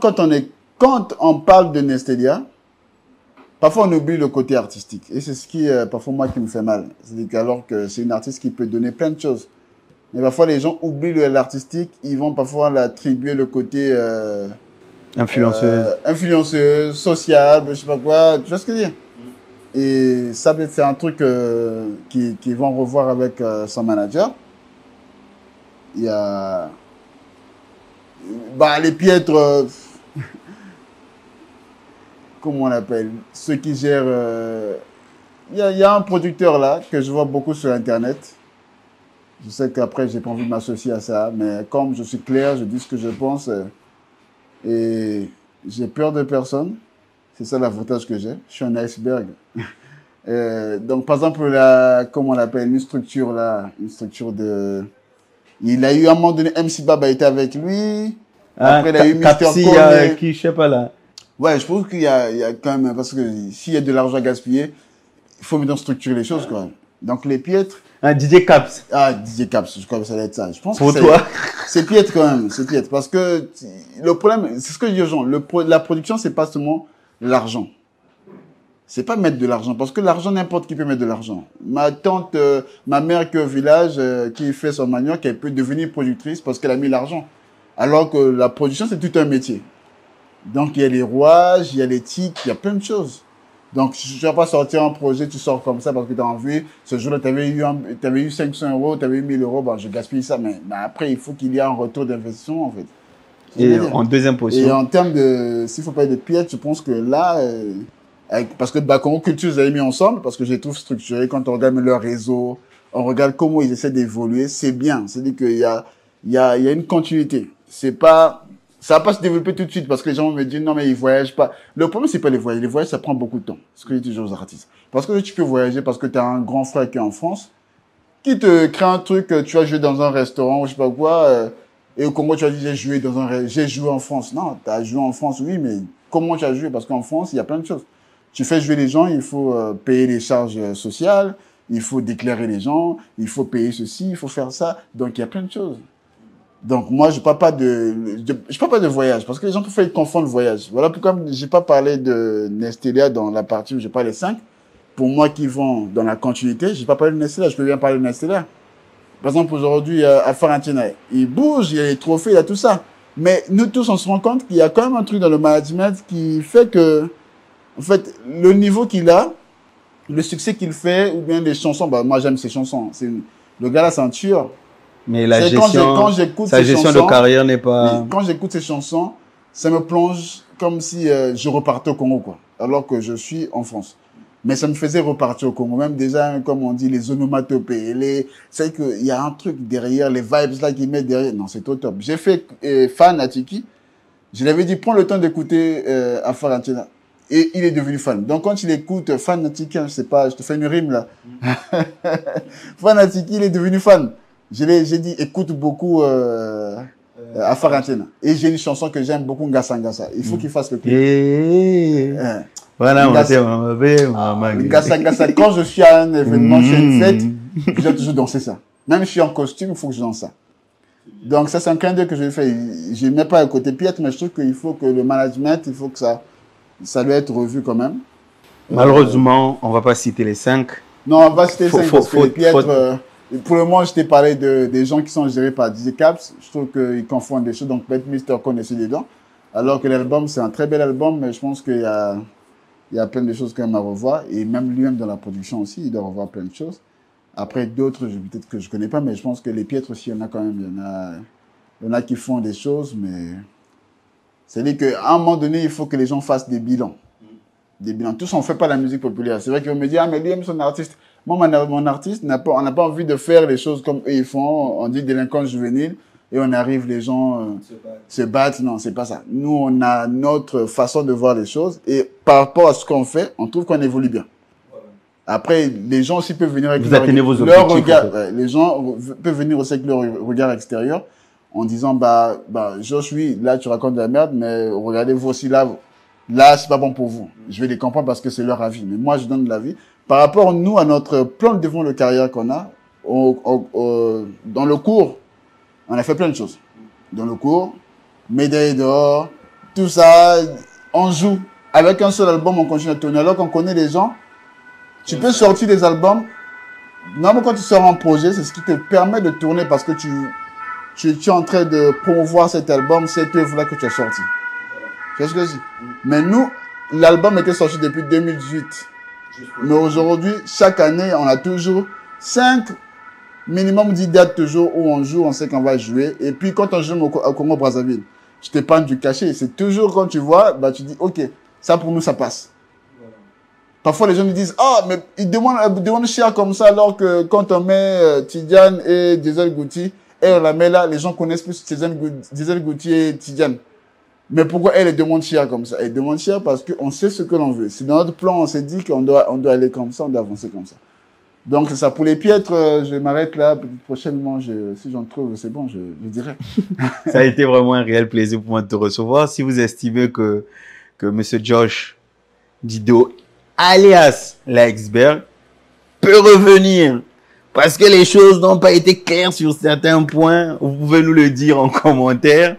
quand on parle de Nestelia, parfois on oublie le côté artistique. Et c'est ce qui, parfois, moi, qui me fait mal. C'est-à-dire qu'alors que c'est une artiste qui peut donner plein de choses. Mais parfois, les gens oublient l'artistique. Ils vont parfois l'attribuer le côté... influenceuse, sociable, je sais pas quoi. Tu vois ce que je veux dire? Et ça, c'est un truc qu'ils vont revoir avec son manager. Il y a... les piètres... comment on appelle? Ceux qui gèrent... Il y a un producteur là, que je vois beaucoup sur Internet. Je sais qu'après, j'ai pas envie de m'associer à ça. Mais comme je suis clair, je dis ce que je pense. Et j'ai peur de personne. C'est ça l'avantage que j'ai. Je suis un iceberg. Donc, par exemple, comment on l'appelle, une structure de... Il a eu à un moment donné, MC Baba était avec lui. Après, il a eu Mr. Kone. Qui, je sais pas là. Ouais, je pense qu'il y a quand même, parce que s'il y a de l'argent à gaspiller, il faut maintenant structurer les choses, quoi. Donc les piètres... Un DJ Caps. Ah, DJ Caps, je crois que ça va être ça. Je pense Pour que toi. c'est piètre quand même, c'est piètre. Parce que le problème, c'est ce que je dis aux gens, la production, c'est pas seulement l'argent. C'est pas mettre de l'argent, parce que l'argent, n'importe qui peut mettre de l'argent. Ma tante, ma mère qui est au village, qui fait son manioc, elle peut devenir productrice parce qu'elle a mis l'argent. Alors que la production, c'est tout un métier. Donc, il y a les rouages, il y a les tics, il y a plein de choses. Donc, tu vas pas sortir un projet, tu sors comme ça parce que tu as envie. Ce jour-là, tu avais eu 500 euros, tu avais eu 1000 euros, bon, je gaspille ça. Mais après, il faut qu'il y ait un retour d'investissement, en fait. Et en deuxième position. Et en termes de, s'il faut parler de pièces, je pense que là, parce que Bakongo Culture, ils avaient mis ensemble, parce que je les trouve structurés. Quand on regarde leur réseau, on regarde comment ils essaient d'évoluer, c'est bien. C'est-à-dire qu'il y a une continuité. C'est pas, ça va pas se développer tout de suite parce que les gens vont me dire non mais ils voyagent pas. Le problème c'est pas les voyages. Les voyages ça prend beaucoup de temps. Ce que je dis toujours aux artistes. Parce que tu peux voyager parce que tu as un grand frère qui est en France, qui te crée un truc, tu vas jouer dans un restaurant ou je sais pas quoi, et au Congo tu vas dire j'ai joué en France. Non, tu as joué en France oui, mais comment tu as joué? Parce qu'en France il y a plein de choses. Tu fais jouer les gens, il faut payer les charges sociales, il faut déclarer les gens, il faut payer ceci, il faut faire ça. Donc il y a plein de choses. Donc moi je parle pas de voyage parce que les gens peuvent confondre voyage. Voilà pourquoi j'ai pas parlé de Nestelia dans la partie où j'ai parlé 5. Pour moi qui vont dans la continuité, j'ai pas parlé de Nestelia, je peux bien parler de Nestelia. Par exemple aujourd'hui à Farantina, il bouge, il y a les trophées, il y a tout ça. Mais nous tous on se rend compte qu'il y a quand même un truc dans le management qui fait que en fait le niveau qu'il a, le succès qu'il fait ou bien les chansons, bah moi j'aime ses chansons, le gars là c'est un tueur. Mais la gestion, sa gestion de carrière n'est pas... Quand j'écoute ces chansons, ça me plonge comme si je repartais au Congo, quoi. Alors que je suis en France. Mais ça me faisait repartir au Congo. Même déjà, comme on dit, les onomatopées, c'est qu'il y a un truc derrière, les vibes là qu'ils mettent derrière. Non, c'est au top. J'ai fait fan à Tiki. Je l'avais dit, prends le temps d'écouter à Farantina. Et il est devenu fan. Donc quand il écoute fan à Tiki, je sais pas, je te fais une rime là. Fan à Tiki, il est devenu fan. J'ai dit, écoute beaucoup à Farantina. Et j'ai une chanson que j'aime beaucoup, Ngassa Ngassa. Il faut qu'il fasse le clip. Voilà, Ngassa Ngassa. Quand je suis à un événement, chez une fête, je dois toujours danser ça. Même si je suis en costume, il faut que je danse ça. Donc ça, c'est un clin d'œil que je fais. Je n'ai pas un côté piètre, mais je trouve qu'il faut que le management, il faut que ça doit être revu quand même. Malheureusement, on va pas citer les 5. Non, on va citer les 5 parce que les piètres... Pour le moment, je t'ai parlé des gens qui sont gérés par DJ Caps. Je trouve qu'ils confondent des choses. Donc, peut-être Mister connaissait dedans. Alors que l'album, c'est un très bel album, mais je pense qu'il y a plein de choses quand même à revoir. Et même lui-même dans la production aussi, il doit revoir plein de choses. Après, d'autres, peut-être que je connais pas, mais je pense que les piètres aussi, il y en a quand même. Il y en a qui font des choses, mais c'est-à-dire qu'à un moment donné, il faut que les gens fassent des bilans. Des bilans. Tous, on fait pas la musique populaire. C'est vrai qu'ils vont me dire, ah, mais lui aime son artiste. Moi, mon artiste, on n'a pas envie de faire les choses comme eux ils font. On dit délinquants juvéniles et on arrive, les gens se battent. Non, c'est pas ça. Nous, on a notre façon de voir les choses et par rapport à ce qu'on fait, on trouve qu'on évolue bien. Après, les gens aussi peuvent venir avec leur regard. En fait. Les gens peuvent venir aussi avec leur regard extérieur en disant, Josh, oui, là, tu racontes de la merde, mais regardez, vous aussi, là, c'est pas bon pour vous. Je vais les comprendre parce que c'est leur avis. Mais moi, je donne de l'avis. Par rapport, nous, à notre plan de développement de carrière qu'on a, dans le cours, on a fait plein de choses. Dans le cours, médaille d'or, tout ça, on joue. Avec un seul album, on continue à tourner. Alors qu'on connaît les gens, tu peux sortir des albums. Normalement, quand tu sors un projet, c'est ce qui te permet de tourner parce que tu es en train de promouvoir cet album, cette œuvre-là que tu as sorti. Tu vois ce que je dis? Mais nous, l'album était sorti depuis 2018. Mais aujourd'hui, chaque année, on a toujours 5, minimum 10 dates toujours où on joue, on sait qu'on va jouer. Et puis, quand on joue au Congo-Brazzaville, je t'épargne du cachet. C'est toujours quand tu vois, tu dis, OK, ça pour nous, ça passe. Voilà. Parfois, les gens me disent, mais ils demandent cher comme ça, alors que quand on met Tidiane et Diesel Gouti, et on la met là, les gens connaissent plus Diesel Gouti et Tidiane. Mais pourquoi elle demande cher comme ça? Elle demande cher parce qu'on sait ce que l'on veut. C'est dans notre plan, on s'est dit qu'on doit aller comme ça, on doit avancer comme ça. Donc, c'est ça. Pour les piètres, je m'arrête là. Prochainement, si j'en trouve, c'est bon, je dirai. Ça a été vraiment un réel plaisir pour moi de te recevoir. Si vous estimez que Monsieur Josh Dido, alias Lexberg, peut revenir parce que les choses n'ont pas été claires sur certains points, vous pouvez nous le dire en commentaire.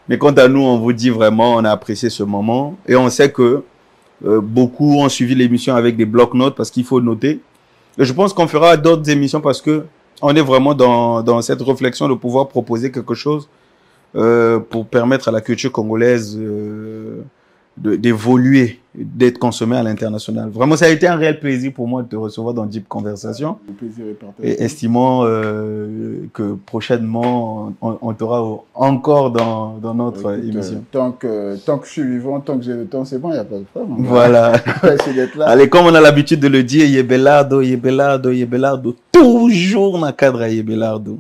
Mais quant à nous, on vous dit vraiment, on a apprécié ce moment et on sait que beaucoup ont suivi l'émission avec des blocs-notes parce qu'il faut noter. Et je pense qu'on fera d'autres émissions parce que on est vraiment dans cette réflexion de pouvoir proposer quelque chose pour permettre à la culture congolaise d'évoluer, d'être consommée à l'international. Vraiment, ça a été un réel plaisir pour moi de te recevoir dans Deep Conversation. Le plaisir est partagé. Et estimant que prochainement, on t'aura encore dans notre émission. Tant que je suis vivant, tant que j'ai le temps, c'est bon, il n'y a pas de problème. Voilà. On va essayer d'être là. Allez, comme on a l'habitude de le dire, Yebelardo, Yebelardo, Yebelardo, toujours dans le cadre à Yebelardo.